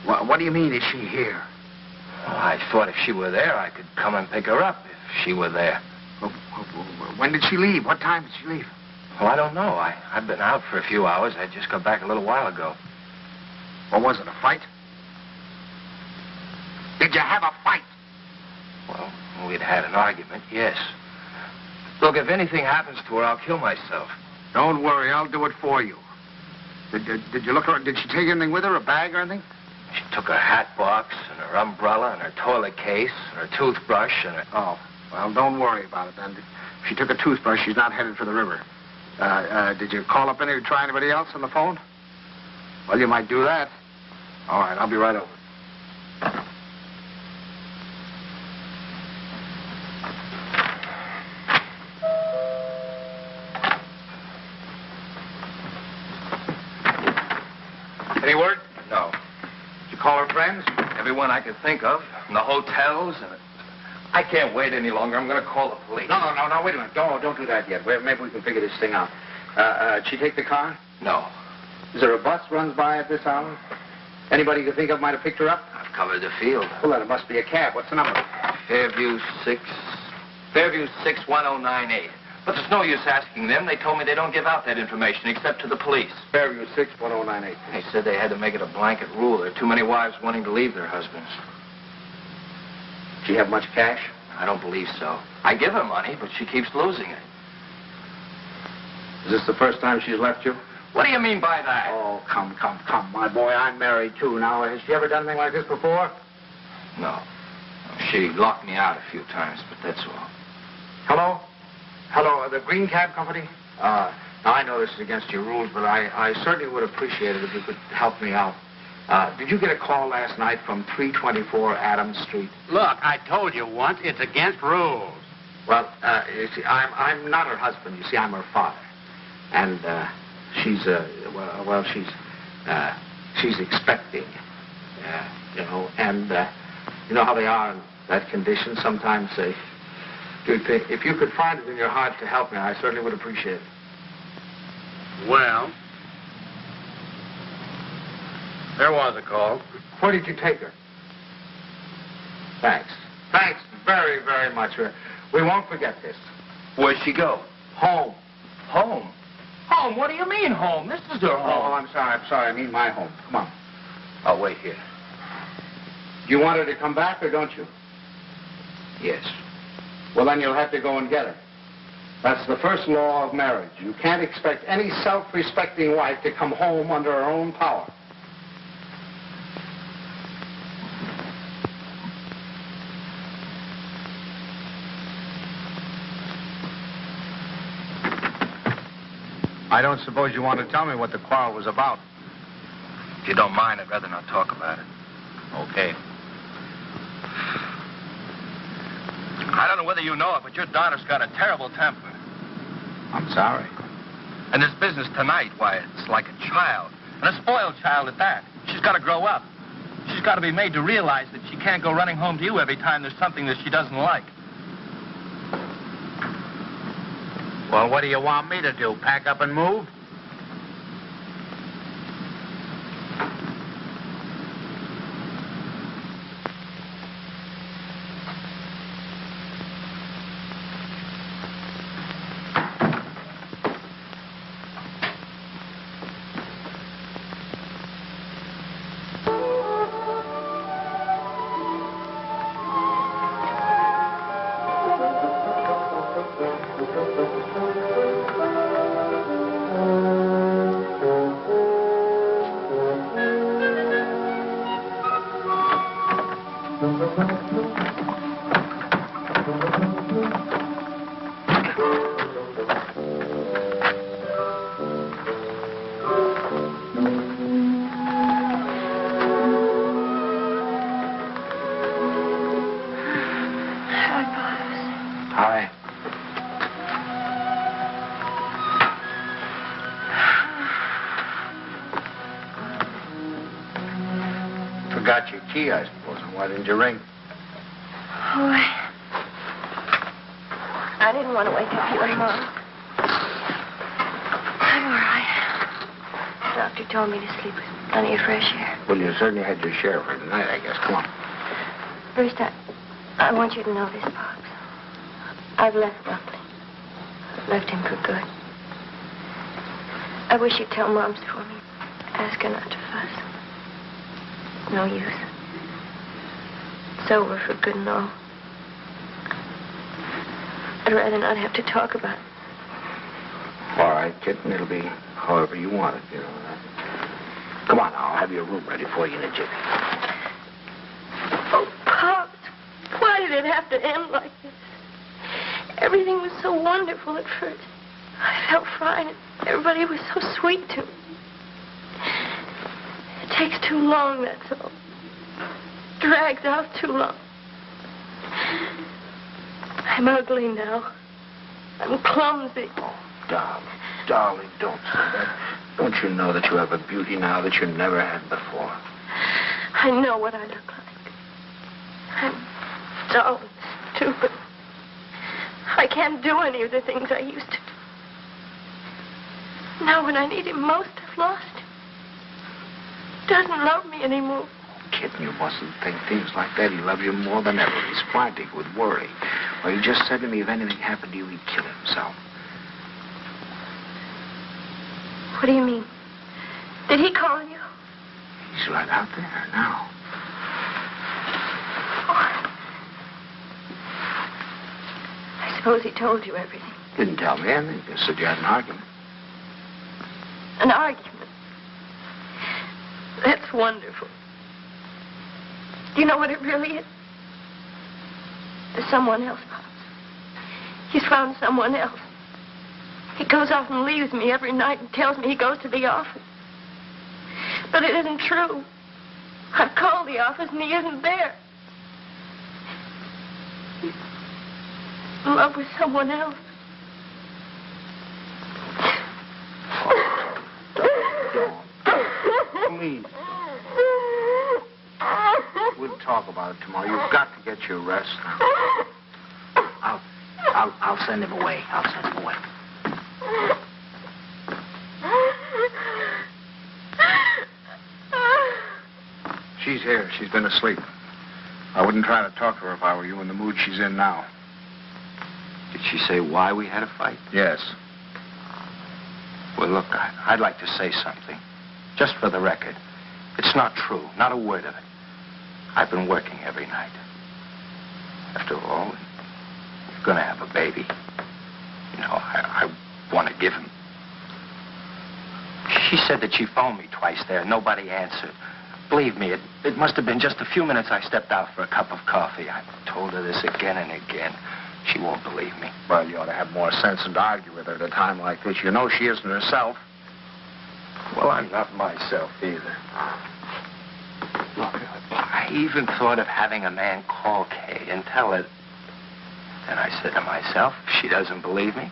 what do you mean, is she here? Well, I thought if she were there, I could come and pick her up if she were there. When did she leave? What time did she leave? Well, I don't know. I've been out for a few hours. I just got back a little while ago. What was it, a fight? Did you have a fight? we'd had an argument, yes. Look, if anything happens to her, I'll kill myself. Don't worry, I'll do it for you. Did you look her? Did she take anything with her, a bag or anything? She took her hat box and her umbrella and her toilet case and her toothbrush and her... Oh, well, don't worry about it then. If she took a toothbrush, she's not headed for the river. Did you call up try anybody else on the phone? Well, you might do that. All right, I'll be right over. Any word? No. Did you call her friends? Everyone I could think of. And the hotels and... I can't wait any longer. I'm going to call the police. No, wait a minute. Don't do that yet. Maybe we can figure this thing out. Did she take the car? No. Is there a bus runs by at this hour? Anybody you can think of might have picked her up? I've covered the field. Well, then it must be a cab. What's the number? Fairview 61098. But there's no use asking them. They told me they don't give out that information except to the police. Fairview 61098. They said they had to make it a blanket rule. There are too many wives wanting to leave their husbands. She have much cash? I don't believe so. I give her money, but she keeps losing it. Is this the first time she's left you? What do you mean by that? Oh, come, my boy. I'm married, too. Now, has she ever done anything like this before? No. She locked me out a few times, but that's all. Hello, the Green Cab Company? Now, I know this is against your rules, but I certainly would appreciate it if you could help me out. Did you get a call last night from 324 Adams Street? Look, I told you once, it's against rules. Well, you see, I'm not her husband. You see, I'm her father. And, she's expecting, and you know how they are in that condition. Sometimes they do think, if you could find it in your heart to help me, I certainly would appreciate it. Well, there was a call. Where did you take her? Thanks very, very much. We won't forget this. Where'd she go? Home. Home? Home? What do you mean, home? This is her home. Oh, I'm sorry. I mean my home. Come on. I'll wait here. You want her to come back, or don't you? Yes. Well, then you'll have to go and get her. That's the first law of marriage. You can't expect any self-respecting wife to come home under her own power. I don't suppose you want to tell me what the quarrel was about. If you don't mind, I'd rather not talk about it. Okay. I don't know whether you know it, but your daughter's got a terrible temper. I'm sorry. And this business tonight, why, it's like a child. And a spoiled child at that. She's got to grow up. She's got to be made to realize that she can't go running home to you every time there's something that she doesn't like. Well, what do you want me to do? Pack up and move? Forgot your key, I suppose. Why didn't you ring? Oh, I didn't want to wake up you and Mom. I'm all right. The doctor told me to sleep with plenty of fresh air. Well, you certainly had your share for tonight, I guess. Come on. First, I want you to know this, Pops. I've left Buckley. I've left him for good. I wish you'd tell Moms for me. Ask her not to fuss. No use. It's over for good and all. I'd rather not have to talk about it. All right, kitten. It'll be however you want it, you know. Come on now. I'll have your room ready for you in a jiffy. Oh, Pops, why did it have to end like this? Everything was so wonderful at first. I felt fine. Everybody was so sweet to me. It takes too long, that's all. Drags out too long. I'm ugly now. I'm clumsy. Oh, darling, don't say that. Don't you know that you have a beauty now that you never had before? I know what I look like. I'm dull and stupid. I can't do any of the things I used to do. Now when I need him most, I've lost him. He doesn't love me anymore. Kitten, you mustn't think things like that. He loves you more than ever. He's frantic with worry. Well, he just said to me if anything happened to you, he'd kill himself. What do you mean? Did he call you? He's right out there now. I suppose he told you everything. Didn't tell me anything. Just said you had an argument. An argument? That's wonderful. Do you know what it really is? There's someone else, Pops. He's found someone else. He goes off and leaves me every night and tells me he goes to the office. But it isn't true. I've called the office and he isn't there. He's in love with someone else. Don't. Please. We'll talk about it tomorrow. You've got to get your rest now. I'll send him away. I'll send him away. She's here. She's been asleep. I wouldn't try to talk to her if I were you in the mood she's in now. Did she say why we had a fight? Yes. Well, look, I'd like to say something. Just for the record. It's not true. Not a word of it. I've been working every night. After all, you're going to have a baby. You know, I want to give him. She said that she phoned me twice there. Nobody answered. Believe me, it must have been just a few minutes I stepped out for a cup of coffee. I told her this again and again. She won't believe me. Well, you ought to have more sense than to argue with her at a time like this. You know she isn't herself. Well, I'm not myself either. Look, I even thought of having a man call Kay and tell her. And I said to myself, if she doesn't believe me,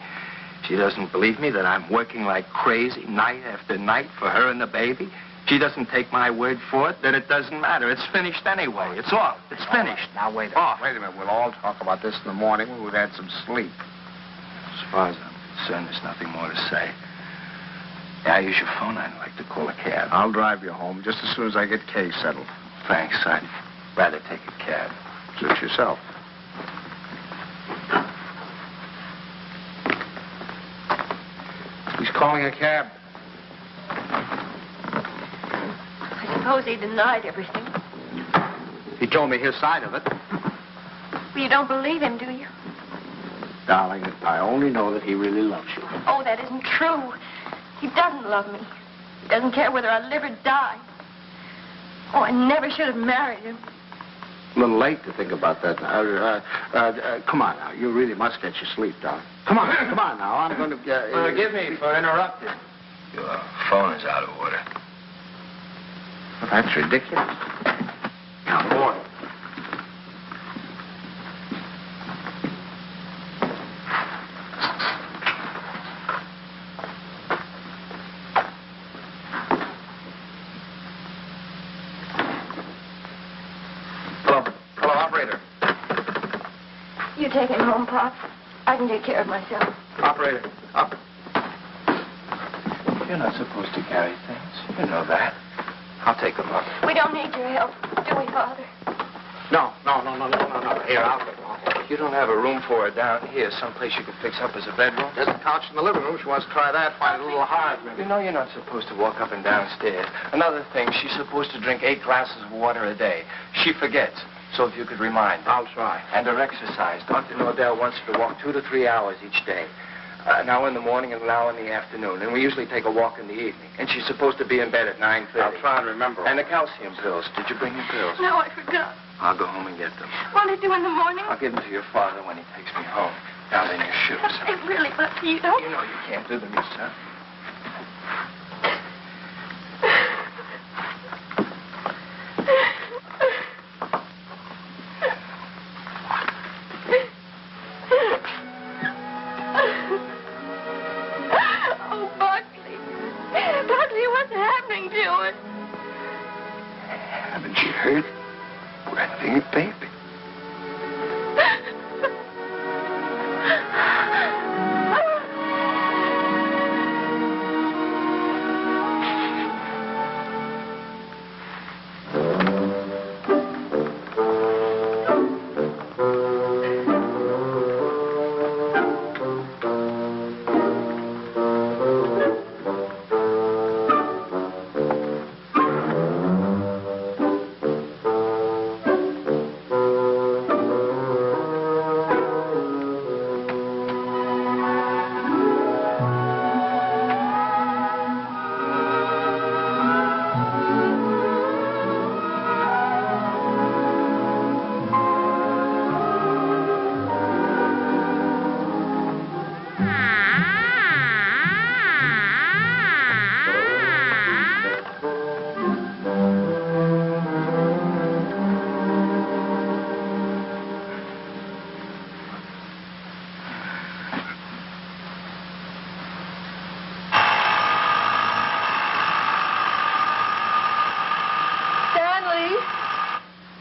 she doesn't believe me that I'm working like crazy night after night for her and the baby. She doesn't take my word for it, then it doesn't matter. It's finished anyway. It's off. It's finished. Now, wait a minute. We'll all talk about this in the morning when we've had some sleep. As far as I'm concerned, there's nothing more to say. Yeah, use your phone. I'd like to call a cab. I'll drive you home just as soon as I get Kay settled. Thanks. I'd rather take a cab. Suit yourself. He's calling a cab. I suppose he denied everything. He told me his side of it. Well, you don't believe him, do you? Darling, I only know that he really loves you. Oh, that isn't true. He doesn't love me. He doesn't care whether I live or die. Oh, I never should have married him. A little late to think about that. Come on now. You really must get your sleep, darling. Come on now. I'm going to get... Forgive me for interrupting. Your phone is out of order. Well, that's ridiculous. Now, boy. Hello, operator. You take him home, Pop. I can take care of myself. Operator, up. You're not supposed to carry things. You know that. I'll take them up. We don't need your help, do we, Father? No. Here, I'll get one. You don't have a room for her down here, someplace you could fix up as a bedroom? There's a couch in the living room. She wants to try that. Find it a little hard, maybe. You know you're not supposed to walk up and down stairs. Another thing, she's supposed to drink 8 glasses of water a day. She forgets. So if you could remind her. I'll try. And her exercise. Dr. Nordell wants her to walk 2 to 3 hours each day. An hour in the morning and an hour in the afternoon. And we usually take a walk in the evening. And she's supposed to be in bed at 9:30. I'll try and remember. And the calcium pills. Did you bring your pills? No, I forgot. I'll go home and get them. What'll I do in the morning? I'll give them to your father when he takes me home. Down in your shoes. They really must be, you know. You know you can't do them yourself. Oh, Buckley. Buckley, what's happening to it? Haven't you heard? We're having a baby.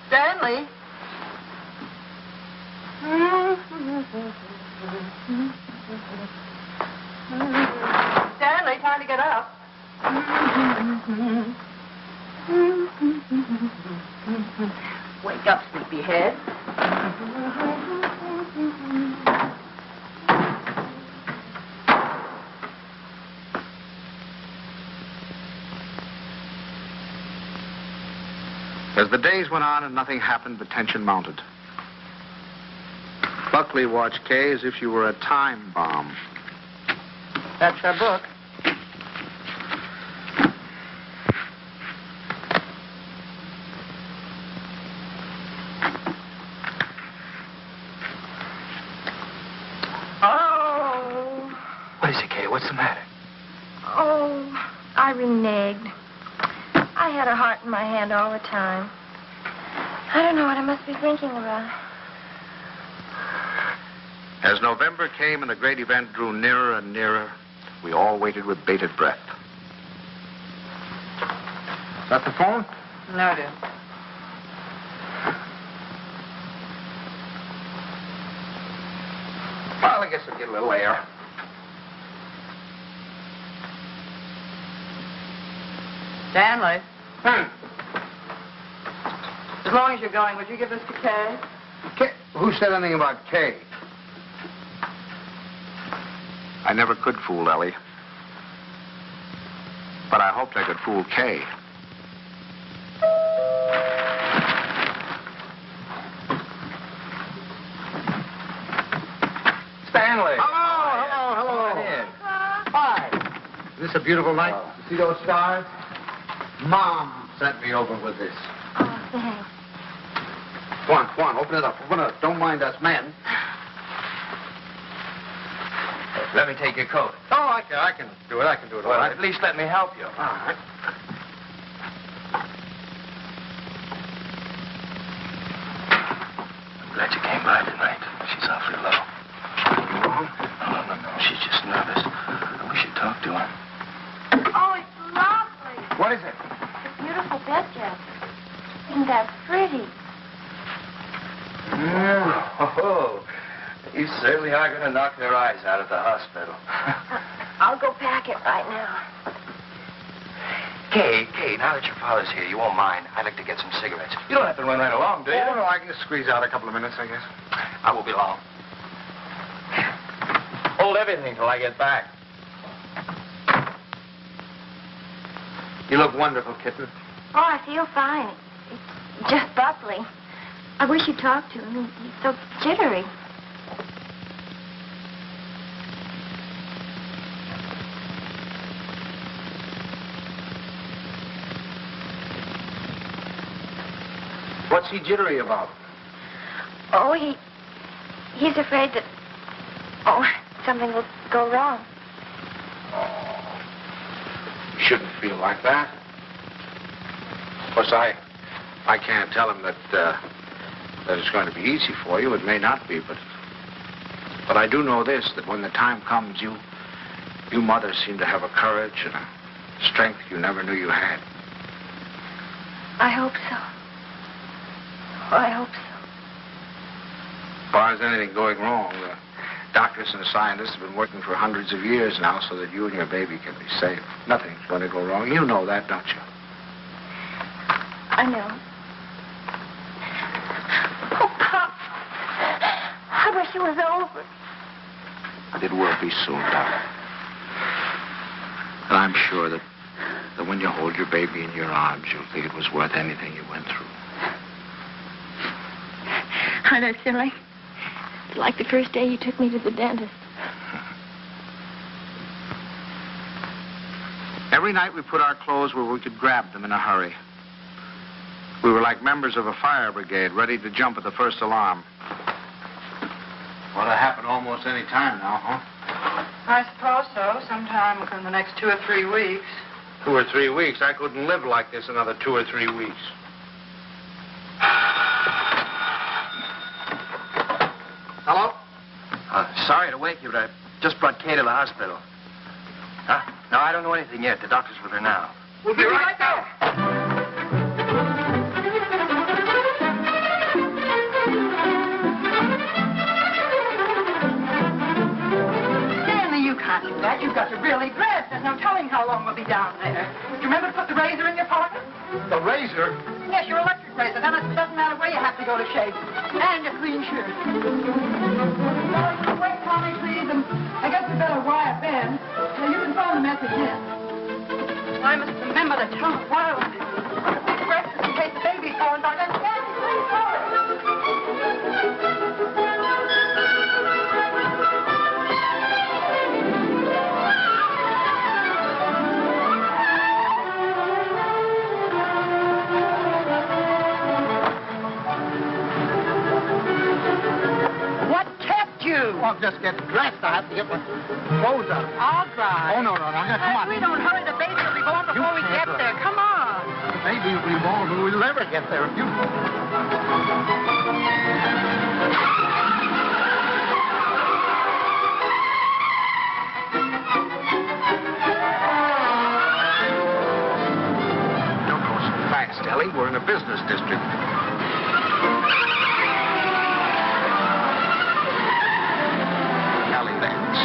Stanley? Stanley, time to get up. Wake up, sleepyhead. As the days went on and nothing happened, the tension mounted. Buckley watched Kay as if she were a time bomb. That's her book. Oh. What is it, Kay? What's the matter? Oh, I reneged. I had a heart in my hand all the time. I don't know what I must be thinking about. As November came and the great event drew nearer and nearer, we all waited with bated breath. Is that the phone? No, dear. Well, I guess we'll get a little air. Stanley. As long as you're going, would you give this to Kay? Kay? Who said anything about Kay? I never could fool Ellie. But I hoped I could fool Kay. Stanley. Hello. Come in. Hi. Is this a beautiful night? You see those stars? Mom sent me over with this. Oh, thanks. Come on, open it up. Don't mind us men. Let me take your coat. Oh, I can do it. I can do it all Well, right. at least let me help you. All right. I'm glad you came by tonight. She's awfully low. No. She's just nervous. I wish you'd talk to her. Oh, it's lovely. What is it? It's a beautiful bed dress. Isn't that pretty? Oh, you certainly are going to knock their eyes out at the hospital. I'll go pack it right now. Kay, now that your father's here, you won't mind. I'd like to get some cigarettes. You don't have to run right along, do you? Oh, no, I can just squeeze out a couple of minutes, I guess. I won't be long. Hold everything till I get back. You look wonderful, kitten. Oh, I feel fine. It's just Buckley. I wish you'd talk to him. He's so jittery. What's he jittery about? Oh, he's afraid that, something will go wrong. Oh, you shouldn't feel like that. Of course, I can't tell him that it's going to be easy for you. It may not be, but I do know this, that when the time comes, you mothers seem to have a courage and a strength you never knew you had. I hope so. Oh, I hope so. As far as anything going wrong, the doctors and the scientists have been working for hundreds of years now so that you and your baby can be safe. Nothing's going to go wrong. You know that, don't you? I know. Oh, Pop. I wish it was over. It will be soon, darling. And I'm sure that when you hold your baby in your arms, you'll think it was worth anything you went through. I know, silly. It's like the first day you took me to the dentist. Every night we put our clothes where we could grab them in a hurry. We were like members of a fire brigade, ready to jump at the first alarm. Ought to happen almost any time now, huh? I suppose so. Sometime within the next 2 or 3 weeks. 2 or 3 weeks? I couldn't live like this another 2 or 3 weeks. Hello? Sorry to wake you, but I just brought Kay to the hospital. Huh? No, I don't know anything yet. The doctor's with her now. We'll be right there. Stanley, you can't do that. You've got to really dress. There's no telling how long we'll be down there. Do you remember to put the razor in your pocket? The razor? Yes, your electric razor. Then it doesn't matter where you have to go to shave. And your clean shirt. Wait, Tommy, please. And I guess we better wire Ben. So you can phone the message in. I must remember to tell the wire on it. Big breakfast in case the baby's born by then. Stanley, please, hurry. I'll just get dressed. I have to get my clothes on. I'll drive. Oh, no. Come on. We don't hurry. The baby will be born before we get there. Come on. The baby will be born, but we'll never get there if you... Don't go so fast, Ellie. We're in a business district.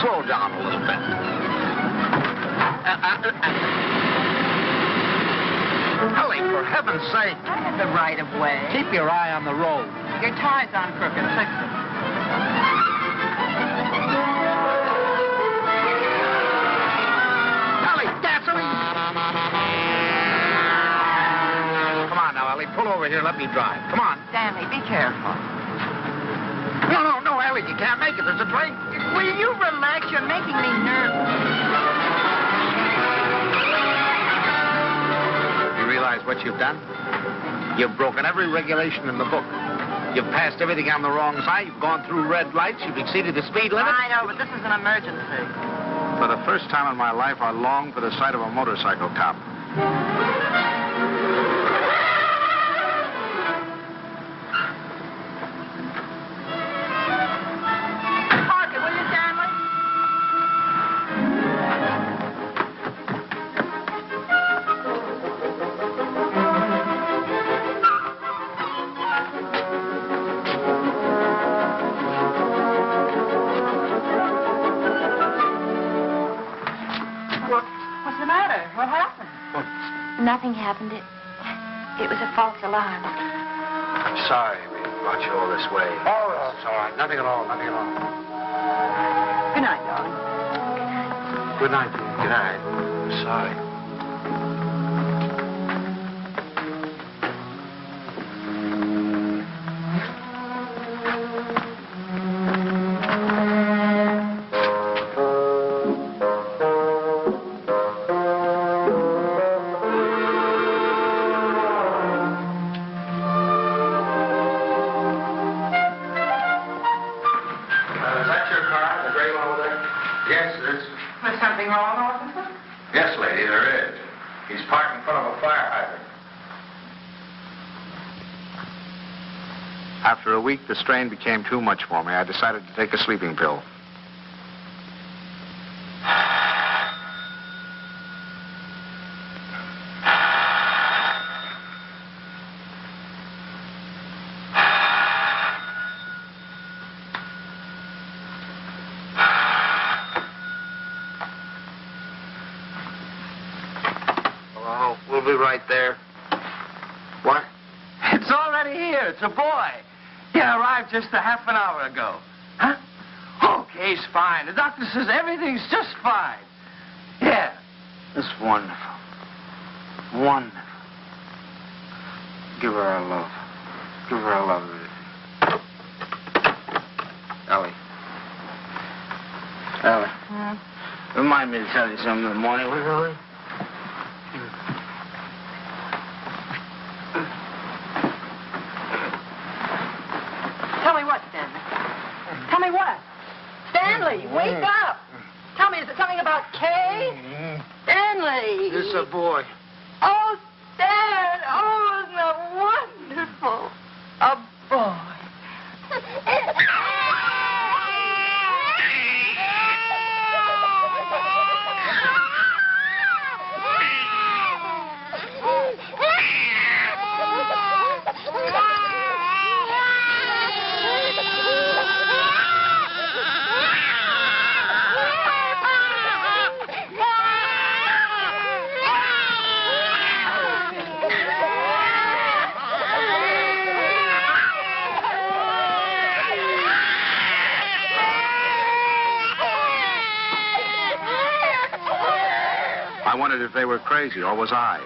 Slow down a little bit. Ellie, for heaven's sake. I have the right of way. Keep your eye on the road. Your tie's on crooked. Fix it. Ellie, gasoline! Come on now, Ellie. Pull over here. Let me drive. Come on. Stanley, be careful. No, Ellie. You can't make it. There's a train. Will you relax? You're making me nervous. You realize what you've done? You've broken every regulation in the book. You've passed everything on the wrong side. You've gone through red lights. You've exceeded the speed limit. I know, but this is an emergency. For the first time in my life, I long for the sight of a motorcycle cop. Nothing happened. It was a false alarm. I'm sorry we brought you all this way. Oh, it's all right. Nothing at all. Good night, darling. Good night, dear. Good night. I'm sorry. wrong, officer? Yes, lady, there is. He's parked in front of a fire hydrant. After a week, the strain became too much for me. I decided to take a sleeping pill. Hello, we'll be right there. What? It's already here. It's a boy. He arrived just a half an hour ago. Huh? Okay, he's fine. The doctor says everything's just fine. Yeah. That's wonderful. Wonderful. Give her our love. Give her our love. Ellie. Ellie. Remind me to tell you something in the morning, will you, Ellie? Tell me what, Stanley? Tell me what? Stanley, wake up! Tell me, is it something about Kay? Stanley! This is a boy. Oh, Stan! Oh, isn't that wonderful? A boy. I wondered if they were crazy, or was I?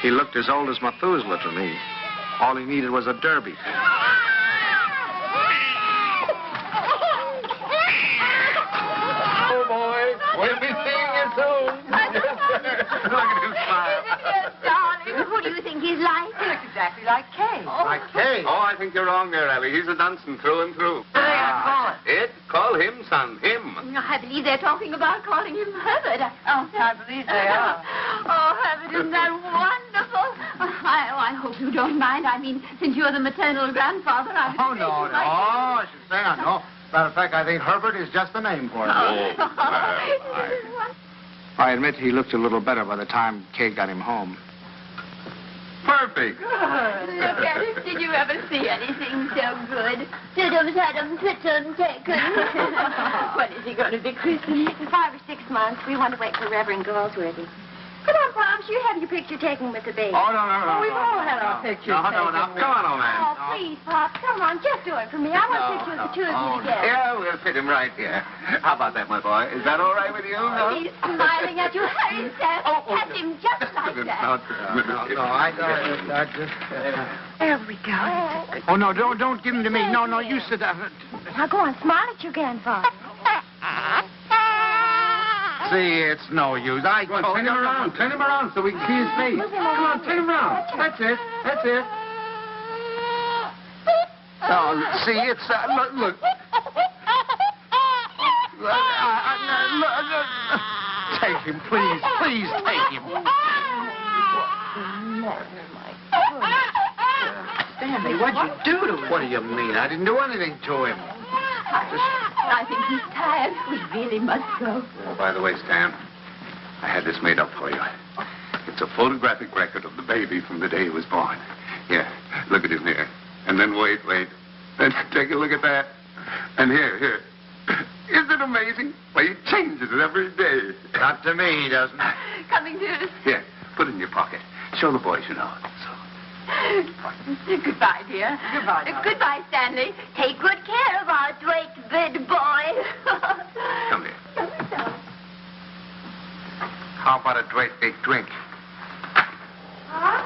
He looked as old as Methuselah to me. All he needed was a derby. Oh, boy. We'll be seeing you soon. Look at him smile. Darling, who do you think he's like? He looks exactly like Kay. Like Kay. Oh, I think you're wrong there, Ellie. He's a Dunstan through and through. What are they going to call it? It? Call him, son. Him. I believe they're talking about calling him Herbert. Oh, I believe they are. Oh, Herbert, isn't that wonderful? I hope you don't mind. I mean, since you're the maternal grandfather, I Oh, no. I should say no. Matter of fact, I think Herbert is just the name for him. I admit he looked a little better by the time Kay got him home. Perfect. Look at him. Did you ever see anything so good? When is he going to be christened? In 5 or 6 months, we want to wait for Reverend Galsworthy. Come on, Pops, you have your picture taken with the baby. Oh, no. We've all had our pictures taken. No. Come on, old man. Oh, please, Pops, come on, just do it for me. I want pictures of the two of you together. Yeah, we'll fit him right here. How about that, my boy? Is that all right with you? No? He's smiling at you. Hurry, Seth. Pat him just like that. No, I just... There we go. Oh, no, don't give him to me. No, you sit down. Now go on, smile at your grandfather. See, it's no use. Go on, turn him around. Turn him around so we can see his face. Come on, turn him around. That's it. Oh, see, it's... look. Take him, please. Please take him. Stanley, what'd you do to him? What do you mean? I didn't do anything to him. I think he's tired. We really must go. Oh, by the way, Stan, I had this made up for you. It's a photographic record of the baby from the day he was born. Here, look at him here. And then wait. And take a look at that. And here. Isn't it amazing? Well, he changes it every day. Not to me, he doesn't. Coming, dearest. Here, put it in your pocket. Show the boys you know it. Goodbye, dear. Goodbye, Stanley. Take good care of our great big boy. Come here. How about a great big drink? Huh?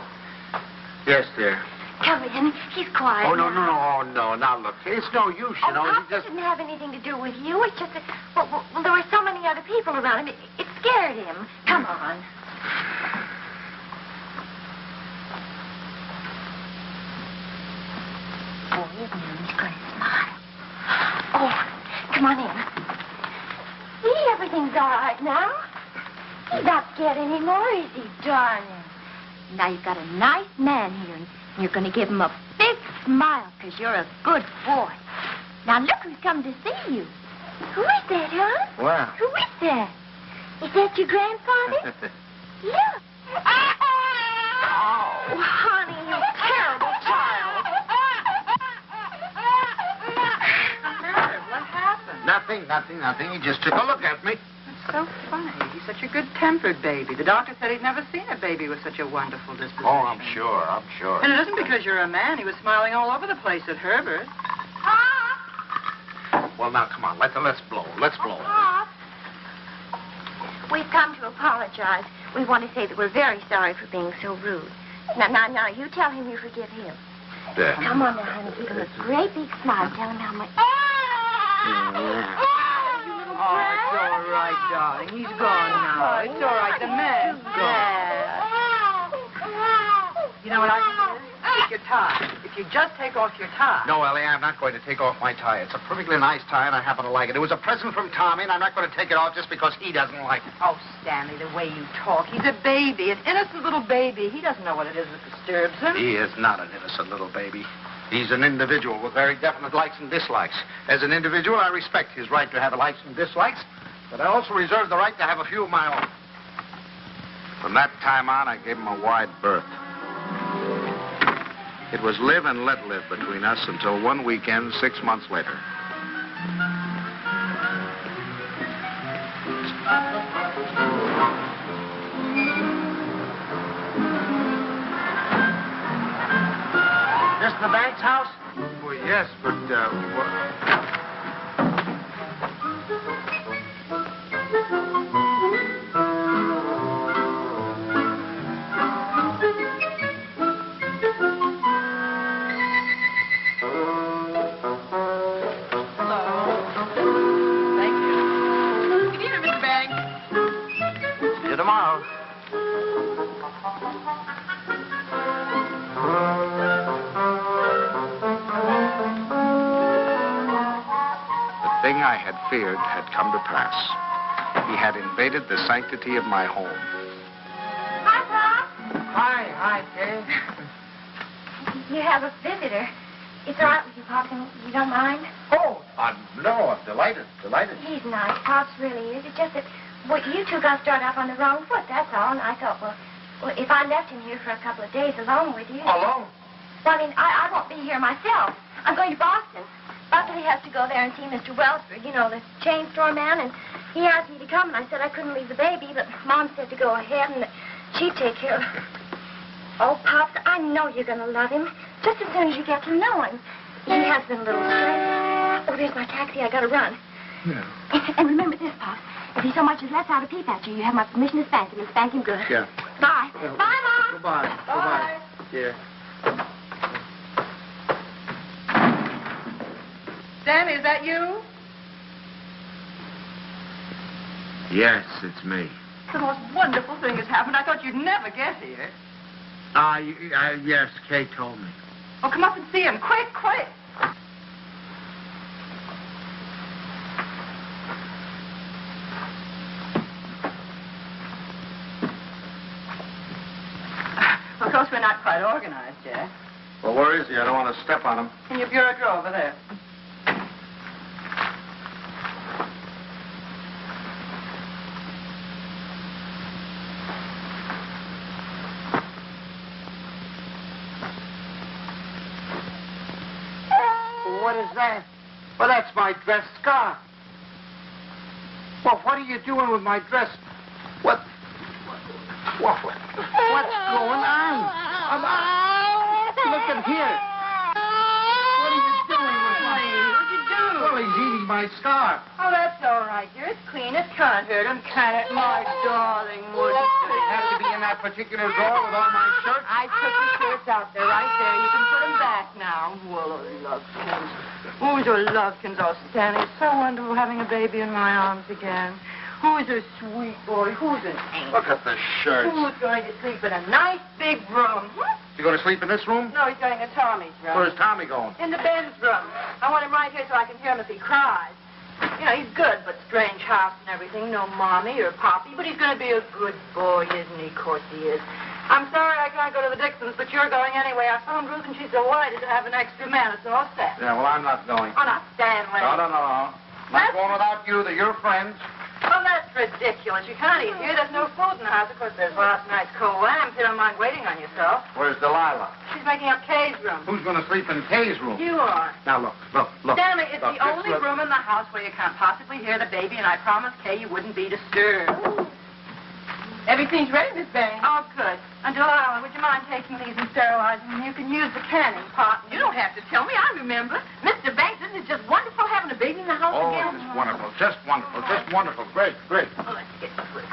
Yes, dear. Come in. He's quiet. Oh, no. Now, look, it's no use, you know. Pops didn't have anything to do with you. It's just that, well, there were so many other people around him. It scared him. Come on. Oh, he's going to smile. Oh, come on in. See, everything's He's all right now. He's not scared anymore, is he, darling? Now you've got a nice man here, and you're going to give him a big smile because you're a good boy. Now look who's come to see you. Who is that, huh? Well. Who is that? Is that your grandfather? Look. Oh, honey, you terrible child. What happened? Nothing. He just took a look at me. It's so funny. He's such a good-tempered baby. The doctor said he'd never seen a baby with such a wonderful disposition. Oh, I'm sure. And it isn't because you're a man. He was smiling all over the place at Herbert. Well, now, come on. Let's blow. Pop. We've come to apologize. We want to say that we're very sorry for being so rude. Now, you tell him you forgive him. Yeah. Come on now, honey. Give him a great big smile. Tell him how much... Oh, it's all right, darling. He's gone now. It's all right. The man's gone. You know what I can do? Take your tie. If you just take off your tie. No, Ellie, I'm not going to take off my tie. It's a perfectly nice tie, and I happen to like it. It was a present from Tommy, and I'm not going to take it off just because he doesn't like it. Oh, Stanley, the way you talk. He's a baby, an innocent little baby. He doesn't know what it is that disturbs him. He is not an innocent little baby. He's an individual with very definite likes and dislikes. As an individual, I respect his right to have likes and dislikes, but I also reserve the right to have a few of my own. From that time on, I gave him a wide berth. It was live and let live between us until one weekend 6 months later. This the Banks house? Well, yes, but, See you tomorrow. The thing I had feared had come to pass. He had invaded the sanctity of my home. Hi, Pop. Hi, Kay. You have a visitor. It's all right with you, Pop. You don't mind? Oh, no, I'm delighted. He's nice. Pop's really is. It's just that, you two got started off on the wrong foot, that's all. And I thought, well, if I left him here for a couple of days alone with you... Alone? Well, I won't be here myself. I'm going to Boston. Buckley has to go there and see Mr. Wellsford, the chain store man, and he asked me to come, and I said I couldn't leave the baby, but Mom said to go ahead and that she'd take care of him. Oh, Pops, I know you're going to love him, just as soon as you get to know him. He has been a little stressed. Oh, there's my taxi. I got to run. Yeah. And remember this, Pops. If he so much as lets out a peep at you, you have my permission to spank him, and spank him good. Yeah. Bye. Yeah. Bye, Mom. Goodbye. Bye. Yeah. Stanley, is that you? Yes, it's me. The most wonderful thing has happened. I thought you'd never get here. Yes, Kay told me. Oh, come up and see him. Quick. Of course, we're not quite organized yet. Well, where is he? I don't want to step on him. In your bureau drawer over there. What is that? Well, that's my dress scarf. Well, what are you doing with my dress? What's going on? Look at here. What are you doing with my... What'd you do? Well, he's eating my scarf. Oh, that's all right, dear. It's clean. It can't hurt him, can it? My darling, would it? Does it have to be in that particular drawer with all my shirts? I took the shirts out there, right there. You can put them back now. Well, lovekins. Oh, your lovekins. Oh, Stanley, it's so wonderful having a baby in my arms again. Who's a sweet boy? Who's an angel? Look at the shirts. Who's going to sleep in a nice big room? You going to sleep in this room? No, he's going to Tommy's room. Where's Tommy going? In the Ben's room. I want him right here so I can hear him if he cries. You know, he's good, but strange house and everything. No mommy or poppy, but he's going to be a good boy, isn't he? Of course he is. I'm sorry I can't go to the Dixons, but you're going anyway. I phoned Ruth, and she's delighted to have an extra man. It's all set. Yeah, well, I'm not going. Oh, not Stanley. No. Not going without you. They're your friends. Oh, that's ridiculous. You can't eat here. There's no food in the house. Of course, there's last night's cold lamb. If you don't mind waiting on yourself. Where's Delilah? She's making up Kay's room. Who's going to sleep in Kay's room? You are. Now, look. Stanley, it's Look, the only room in the house where you can't possibly hear the baby, and I promised Kay you wouldn't be disturbed. Everything's ready, Miss Banks. Oh, good. And Delilah, would you mind taking these and sterilizing them? You can use the canning pot. You don't have to tell me. I remember. Mr. Banks, isn't it just wonderful having a baby in the house Oh, again? it's wonderful. Just wonderful. Just wonderful. Great. Oh, let's get to it.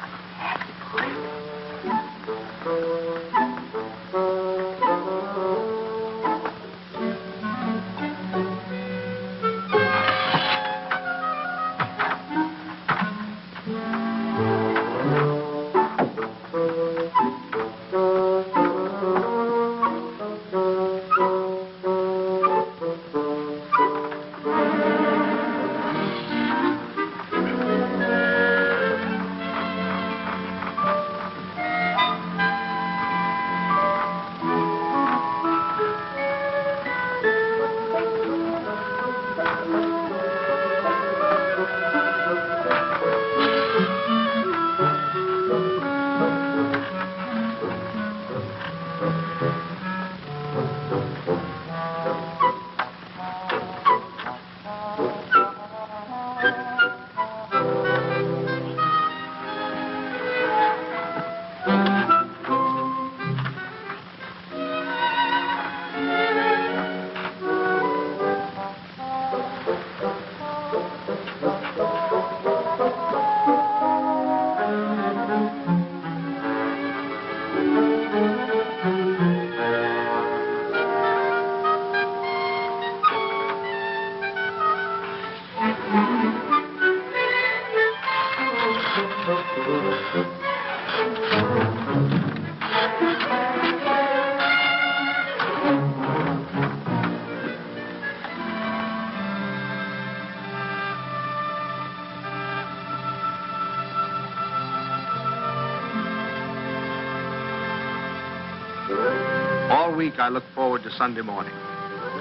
All week I look forward to Sunday morning.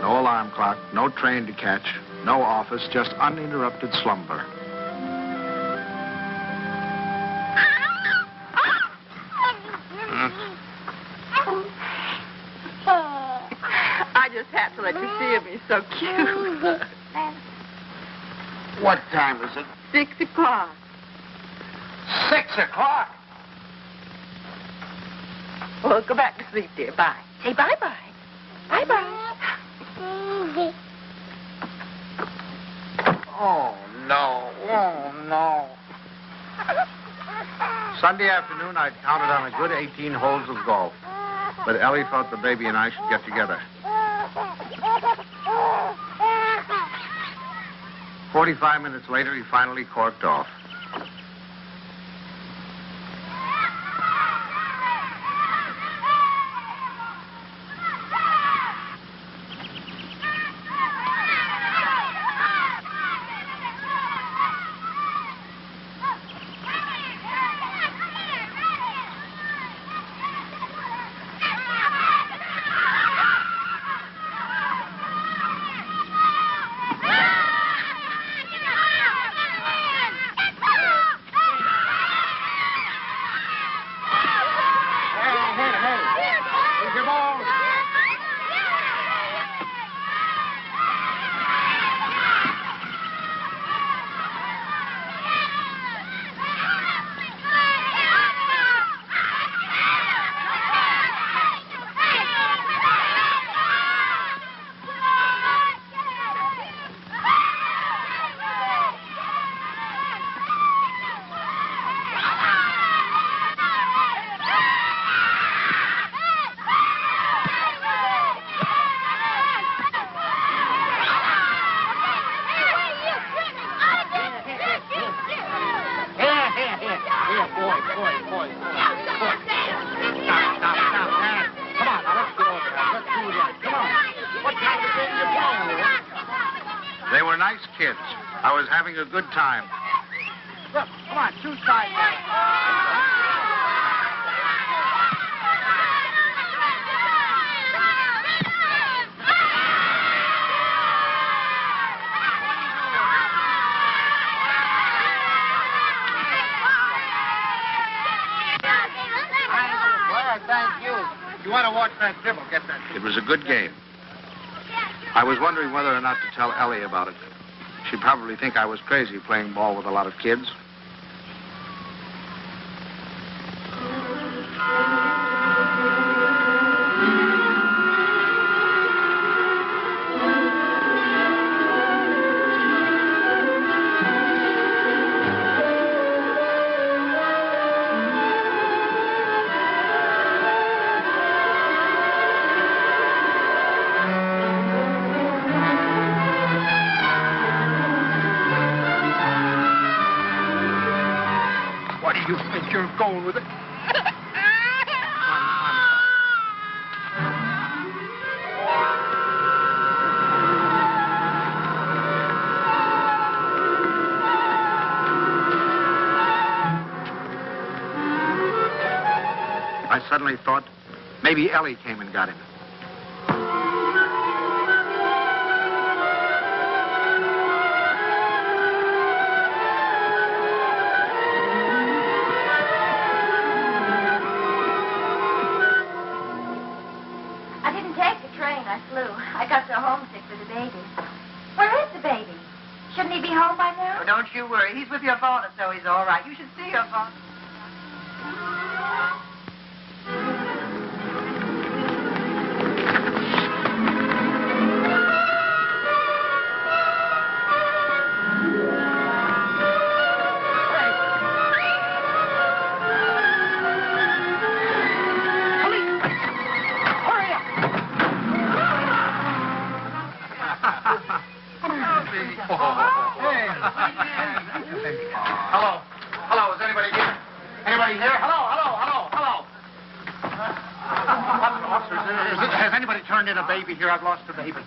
No alarm clock, no train to catch, no office, just uninterrupted slumber. I just had to let you see him. He's so cute. What time is it? 6 o'clock. 6 o'clock. Well, go back to sleep, dear. Bye. Say bye-bye. Bye-bye. Oh, no. Sunday afternoon, I'd counted on a good 18 holes of golf. But Ellie thought the baby and I should get together. 45 minutes later, he finally corked off. They were nice kids, I was having a good time. Look, come on, choose sides. Well, thank you. You want to watch that dribble? Get that. It was a good game. I was wondering whether or not to tell Ellie about it. She'd probably think I was crazy playing ball with a lot of kids. You think you're going with it? I suddenly thought maybe Ellie came and got him. Don't you worry. He's with your father, so he's all right. You should see your father. Hello, is anybody here? Anybody here? Hello. Officers, has anybody turned in a baby here? I've lost a baby.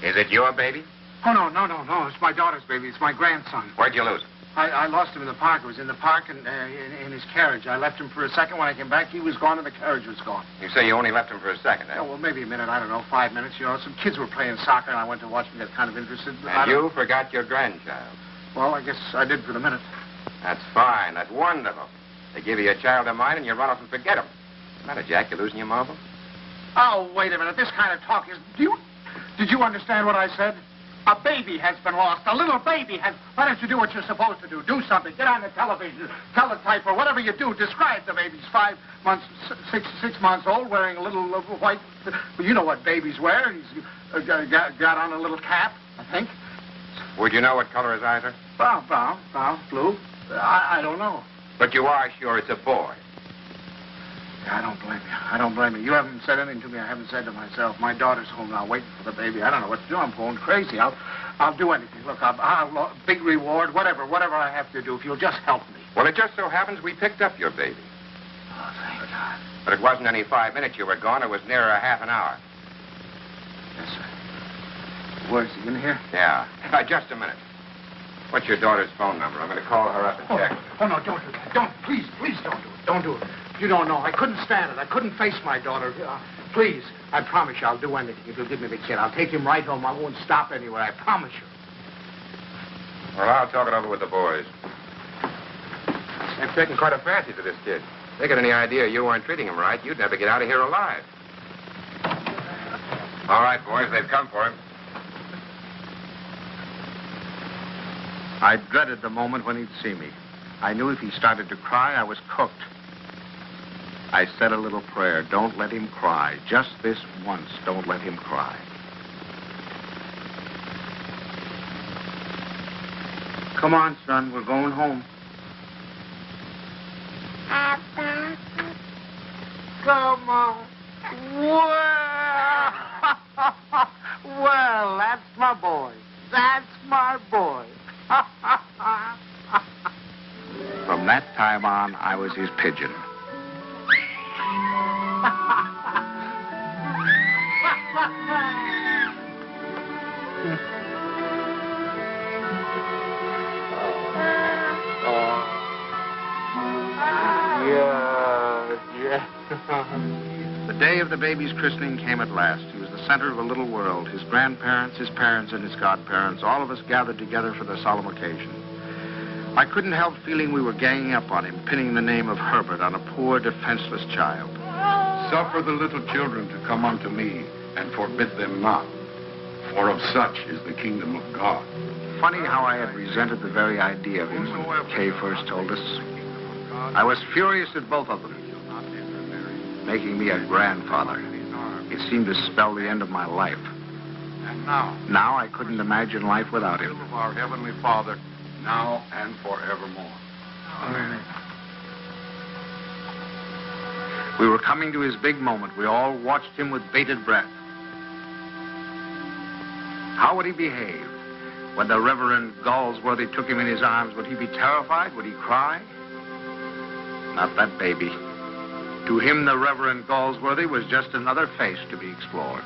Is it your baby? Oh, no. It's my daughter's baby. It's my grandson. Where'd you lose it? I lost him in the park. It was in the park and in his carriage. I left him for a second. When I came back, he was gone and the carriage was gone. You say you only left him for a second, eh? Oh, well, maybe a minute. I don't know, 5 minutes. You know, some kids were playing soccer, and I went to watch them get kind of interested. And you forgot your grandchild. Well, I guess I did for the minute. That's fine. That's wonderful. They give you a child of mine, and you run off and forget him. Matter, Jack, you're losing your marble? Oh, wait a minute. This kind of talk is... Did you understand what I said? A baby has been lost. A little baby has... Why don't you do what you're supposed to do? Do something. Get on the television. Teletype or whatever you do. Describe the baby. He's 5 months, 6 months old, wearing a little white... Well, you know what babies wear. He's got on a little cap, I think. Would you know what color his eyes are? Brown, blue. I don't know. But you are sure it's a boy. I don't blame you. You haven't said anything to me I haven't said to myself. My daughter's home now waiting for the baby. I don't know what to do. I'm going crazy. I'll do anything. Look, I'll big reward, whatever I have to do, if you'll just help me. Well, it just so happens we picked up your baby. Oh, thank God. But it wasn't any 5 minutes you were gone. It was nearer a half an hour. Yes, sir. Where's he, in here? Yeah. Just a minute. What's your daughter's phone number? I'm going to call her up and check. Oh, no, don't do that. Please don't do it. Don't do it. You don't know. I couldn't stand it. I couldn't face my daughter. Please, I promise you I'll do anything if you'll give me the kid. I'll take him right home. I won't stop anywhere. I promise you. Well, I'll talk it over with the boys. They've taken quite a fancy to this kid. If they got any idea you weren't treating him right, you'd never get out of here alive. All right, boys, they've come for him. I dreaded the moment when he'd see me. I knew if he started to cry, I was cooked. I said a little prayer. Don't let him cry. Just this once, don't let him cry. Come on, son. We're going home. Papa. Come on. Well, that's my boy. That's my boy. From that time on, I was his pigeon. The day of the baby's christening came at last. He was the center of a little world. His grandparents, his parents, and his godparents, all of us gathered together for the solemn occasion. I couldn't help feeling we were ganging up on him, pinning the name of Herbert on a poor, defenseless child. Suffer the little children to come unto me, and forbid them not, for of such is the kingdom of God. Funny how I had resented the very idea of him when Kay first told us. I was furious at both of them. Making me a grandfather. It seemed to spell the end of my life. And now I couldn't imagine life without him. of our Heavenly Father, now and forevermore. We were coming to his big moment. We all watched him with bated breath. How would he behave? When the Reverend Galsworthy took him in his arms, would he be terrified? Would he cry? Not that baby. To him, the Reverend Galsworthy was just another face to be explored.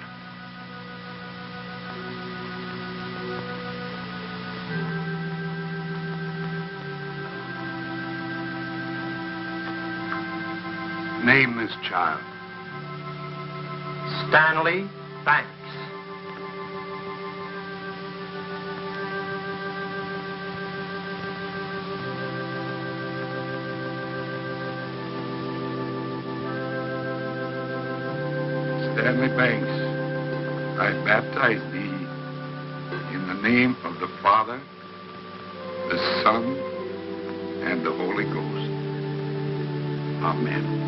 Name this child. Stanley Banks. Stanley Banks, I baptize thee in the name of the Father, the Son, and the Holy Ghost. Amen.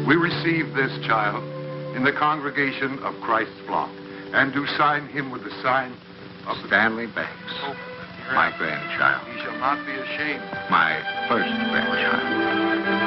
We receive this child in the congregation of Christ's flock, and do sign him with the sign of Stanley Banks, my grandchild. He shall not be ashamed. My first grandchild.